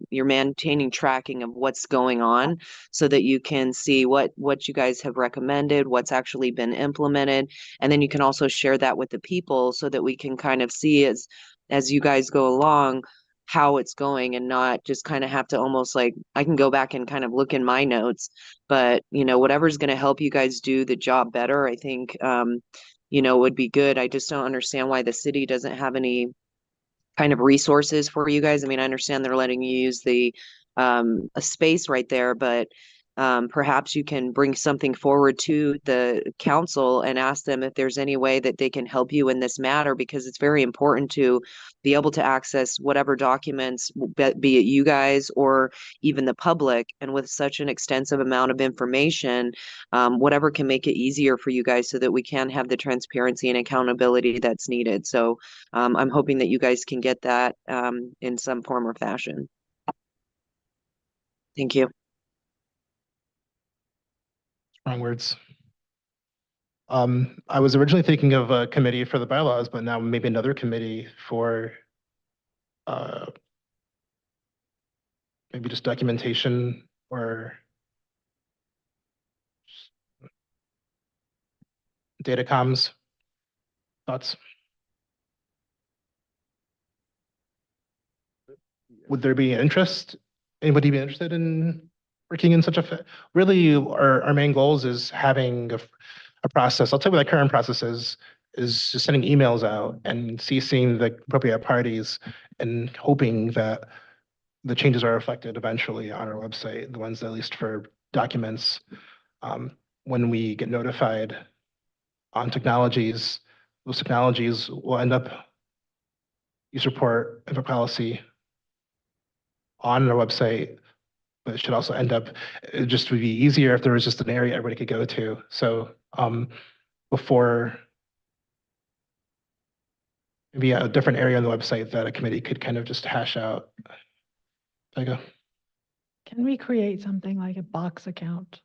S3: you're maintaining tracking of what's going on so that you can see what you guys have recommended, what's actually been implemented. And then you can also share that with the people so that we can kind of see as you guys go along how it's going and not just kind of have to almost like I can go back and kind of look in my notes, but whatever's going to help you guys do the job better, I think would be good. I just don't understand why the city doesn't have any kind of resources for you guys. I mean, I understand they're letting you use the a space right there, but perhaps you can bring something forward to the council and ask them if there's any way that they can help you in this matter, because it's very important to be able to access whatever documents, be it you guys or even the public. And with such an extensive amount of information, whatever can make it easier for you guys so that we can have the transparency and accountability that's needed. So I'm hoping that you guys can get that in some form or fashion. Thank you.
S2: Wrong words. I was originally thinking of a committee for the bylaws, but now maybe another committee for maybe just documentation or data comms. Thoughts? Would there be interest? Anybody be interested in working in such a, really our main goals is having a process. I'll tell you what the current process is just sending emails out and CCing the appropriate parties and hoping that the changes are reflected eventually on our website, the ones at least for documents. When we get notified on technologies, those technologies will end up use report info policy on our website, but it should also end up, it just would be easier if there was just an area everybody could go to. So before maybe a different area on the website that a committee could kind of just hash out. There you go.
S1: Can we create something like a box account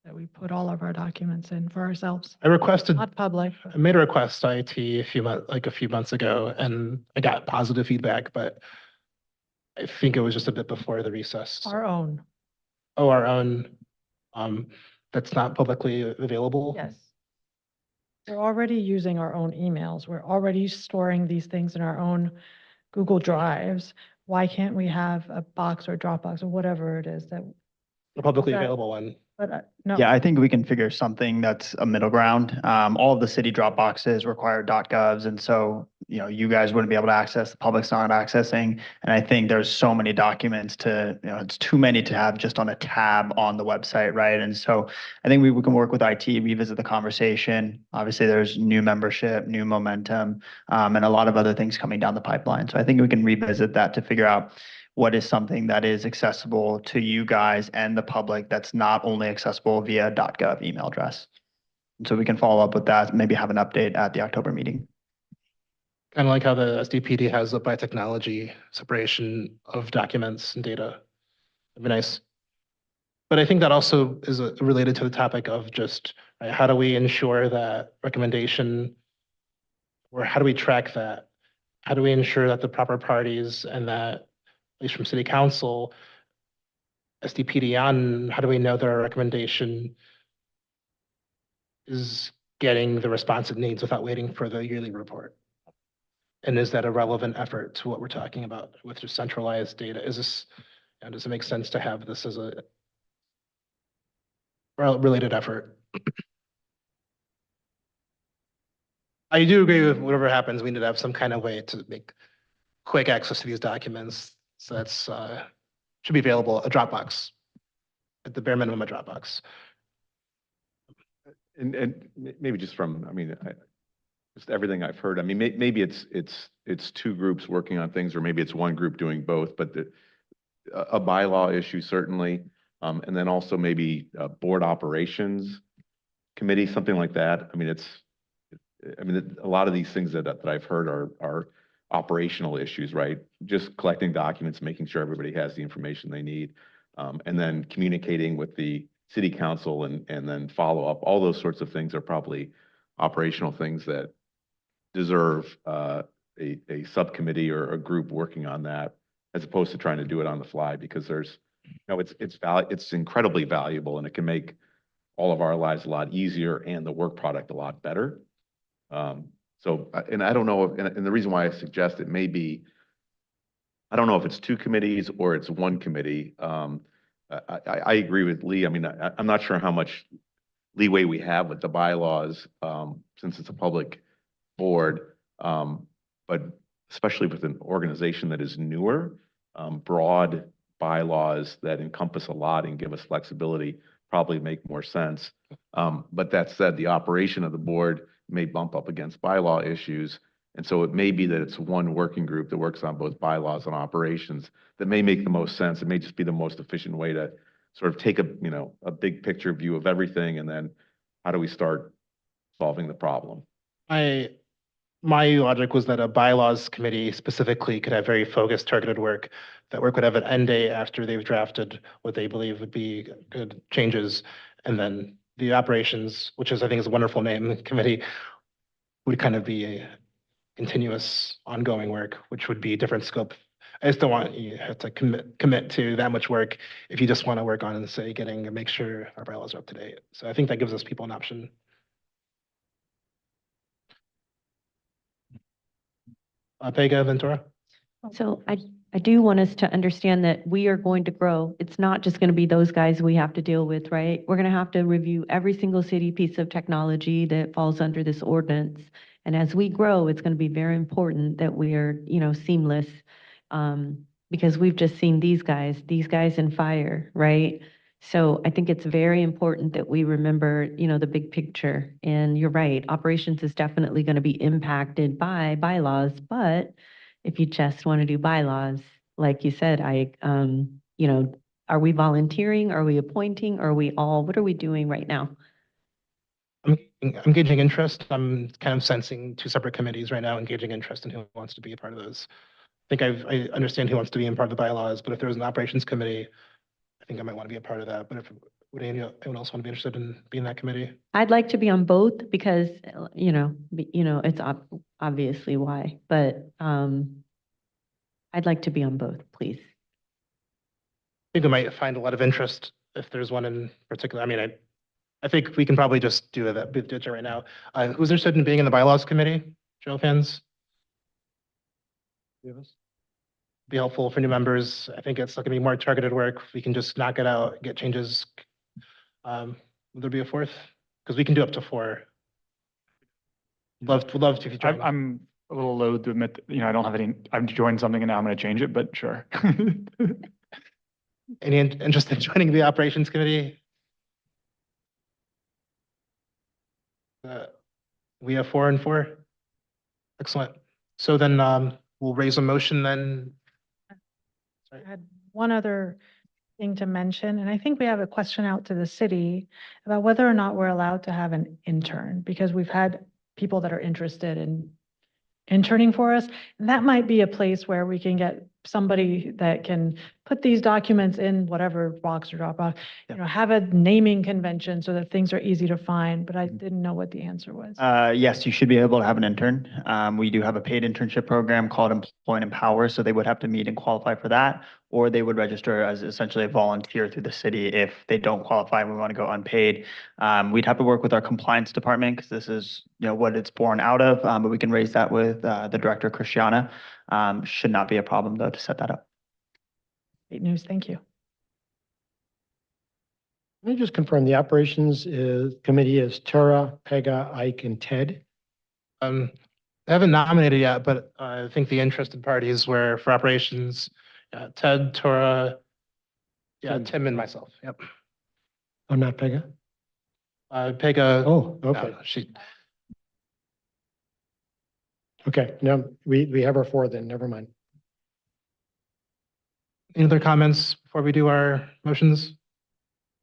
S1: that we put all of our documents in for ourselves?
S2: I requested,
S1: Not public.
S2: I made a request to IT a few months ago, and I got positive feedback, but I think it was just a bit before the recess.
S1: Our own.
S2: Oh, our own, that's not publicly available?
S1: Yes. We're already using our own emails. We're already storing these things in our own Google Drives. Why can't we have a box or Dropbox or whatever it is that,
S2: A publicly
S1: Okay.
S2: available one.
S1: but no.
S12: Yeah, I think we can figure something that's a middle ground. All of the city Dropboxes require .govs, and so, you guys wouldn't be able to access, the public's not accessing. And I think there's so many documents it's too many to have just on a tab on the website, right? And so I think we can work with IT, revisit the conversation. Obviously, there's new membership, new momentum, and a lot of other things coming down the pipeline. So I think we can revisit that to figure out what is something that is accessible to you guys and the public that's not only accessible via .gov email address. And so we can follow up with that, maybe have an update at the October meeting.
S2: Kind of like how the SDPD has a by technology separation of documents and data. It'd be nice. But I think that also is related to the topic of just how do we ensure that recommendation, or how do we track that? How do we ensure that the proper parties and that, at least from city council, SDPD on, how do we know that our recommendation is getting the response it needs without waiting for the yearly report? And is that a relevant effort to what we're talking about with just centralized data? Is this, does it make sense to have this as a related effort? I do agree with whatever happens, we need to have some kind of way to make quick access to these documents. So that's, should be available, a Dropbox, at the bare minimum, a Dropbox.
S8: And maybe just from, I mean, just everything I've heard, I mean, maybe it's two groups working on things, or maybe it's one group doing both, but a bylaw issue certainly, and then also maybe board operations committee, something like that. I mean, a lot of these things that I've heard are operational issues, right? Just collecting documents, making sure everybody has the information they need, and then communicating with the city council and then follow up. All those sorts of things are probably operational things that deserve a subcommittee or a group working on that, as opposed to trying to do it on the fly, because there's, it's incredibly valuable, and it can make all of our lives a lot easier and the work product a lot better. So, and I don't know, and the reason why I suggest it may be, I don't know if it's two committees or it's one committee. I agree with Lee. I mean, I'm not sure how much leeway we have with the bylaws, since it's a public board. But especially with an organization that is newer, broad bylaws that encompass a lot and give us flexibility probably make more sense. But that said, the operation of the board may bump up against bylaw issues. And so it may be that it's one working group that works on both bylaws and operations that may make the most sense. It may just be the most efficient way to sort of take a big picture view of everything, and then how do we start solving the problem?
S2: My logic was that a bylaws committee specifically could have very focused, targeted work. That work would have an end date after they've drafted what they believe would be good changes. And then the operations, which I think is a wonderful name, committee, would kind of be a continuous ongoing work, which would be a different scope. I just don't want you have to commit to that much work if you just want to work on, say, make sure our bylaws are up to date. So I think that gives us people an option. Pega, Ventura?
S4: So I do want us to understand that we are going to grow. It's not just going to be those guys we have to deal with, right? We're going to have to review every single city piece of technology that falls under this ordinance. And as we grow, it's going to be very important that we are, seamless. Because we've just seen these guys in fire, right? So I think it's very important that we remember, the big picture. And you're right, operations is definitely going to be impacted by bylaws, but if you just want to do bylaws, like you said, are we volunteering? Are we appointing? What are we doing right now?
S2: I'm gauging interest. I'm kind of sensing two separate committees right now, engaging interest in who wants to be a part of those. I think I understand who wants to be in part of the bylaws, but if there was an operations committee, I think I might want to be a part of that. But would anyone else want to be interested in being that committee?
S4: I'd like to be on both because, it's obviously why, but I'd like to be on both, please.
S2: I think we might find a lot of interest if there's one in particular. I mean, I think we can probably just do it right now. Who's interested in being in the bylaws committee? Show of hands. Be helpful for new members. I think it's going to be more targeted work. We can just knock it out, get changes. Would there be a fourth? Because we can do up to 4. Would love to if you join.
S6: I'm a little loath to admit that, I don't have any, I've joined something and now I'm going to change it, but sure.
S2: Any interest in joining the operations committee? We have 4 and 4. Excellent. So then we'll raise a motion then.
S1: I had one other thing to mention, and I think we have a question out to the city about whether or not we're allowed to have an intern, because we've had people that are interested in interning for us. And that might be a place where we can get somebody that can put these documents in whatever box or Dropbox, have a naming convention so that things are easy to find, but I didn't know what the answer was.
S12: Yes, you should be able to have an intern. We do have a paid internship program called Employ and Empower, so they would have to meet and qualify for that, or they would register as essentially a volunteer through the city if they don't qualify and we want to go unpaid. We'd have to work with our compliance department because this is what it's born out of, but we can raise that with the director, Christiana. Should not be a problem though to set that up.
S1: Great news, thank you.
S5: Let me just confirm the operations committee is Tara, Pega, Ike, and Ted.
S2: I haven't nominated yet, but I think the interested parties were for operations, Ted, Tora, Tim and myself. Yep.
S5: Oh, not Pega?
S2: Pega.
S5: Oh,
S2: no,
S5: okay.
S2: no, she,
S5: Okay, no, we have our four then, never mind.
S2: any other comments before we do our motions?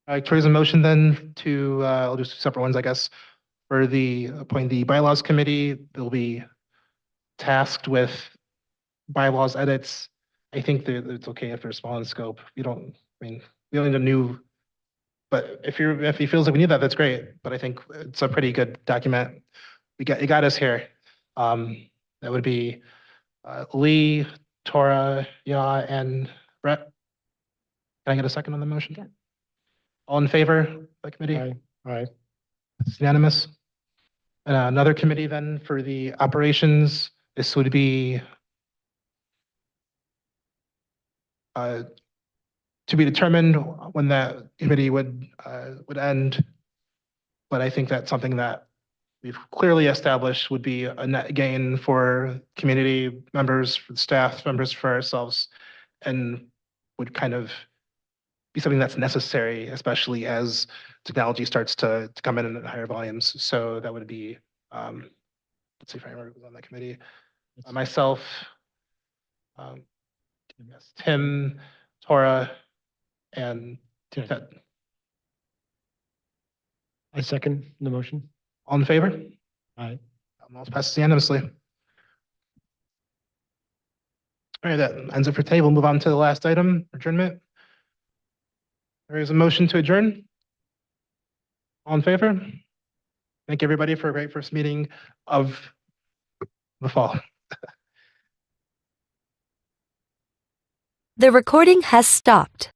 S2: Victoria's a motion then to, I'll just do separate ones, I guess. For the appoint the bylaws committee, they'll be tasked with bylaws edits. I think that it's okay if they're small in scope. We don't, I mean, we don't need a new, but if he feels like we need that, that's great. But I think it's a pretty good document. It got us here. That would be Lee, Tora, and Brett. Can I get a second on the motion?
S1: Yeah.
S2: All in favor of the committee?
S5: Aye.
S2: It's unanimous. Another committee then for the operations, this would be to be determined when that committee would end. But I think that's something that we've clearly established would be a net gain for community members, for the staff members, for ourselves, and would kind of be something that's necessary, especially as technology starts to come in at higher volumes. So that would be, let's see if I remember who was on that committee. Myself, yes, Tim, Tora, and Ted.
S5: I second the motion.
S2: All in favor?
S5: Aye.
S2: Motion passes unanimously. All right, that ends it for today. We'll move on to the last item, adjournment. There is a motion to adjourn. All in favor? Thank you, everybody, for a great first meeting of the fall.
S13: The recording has stopped.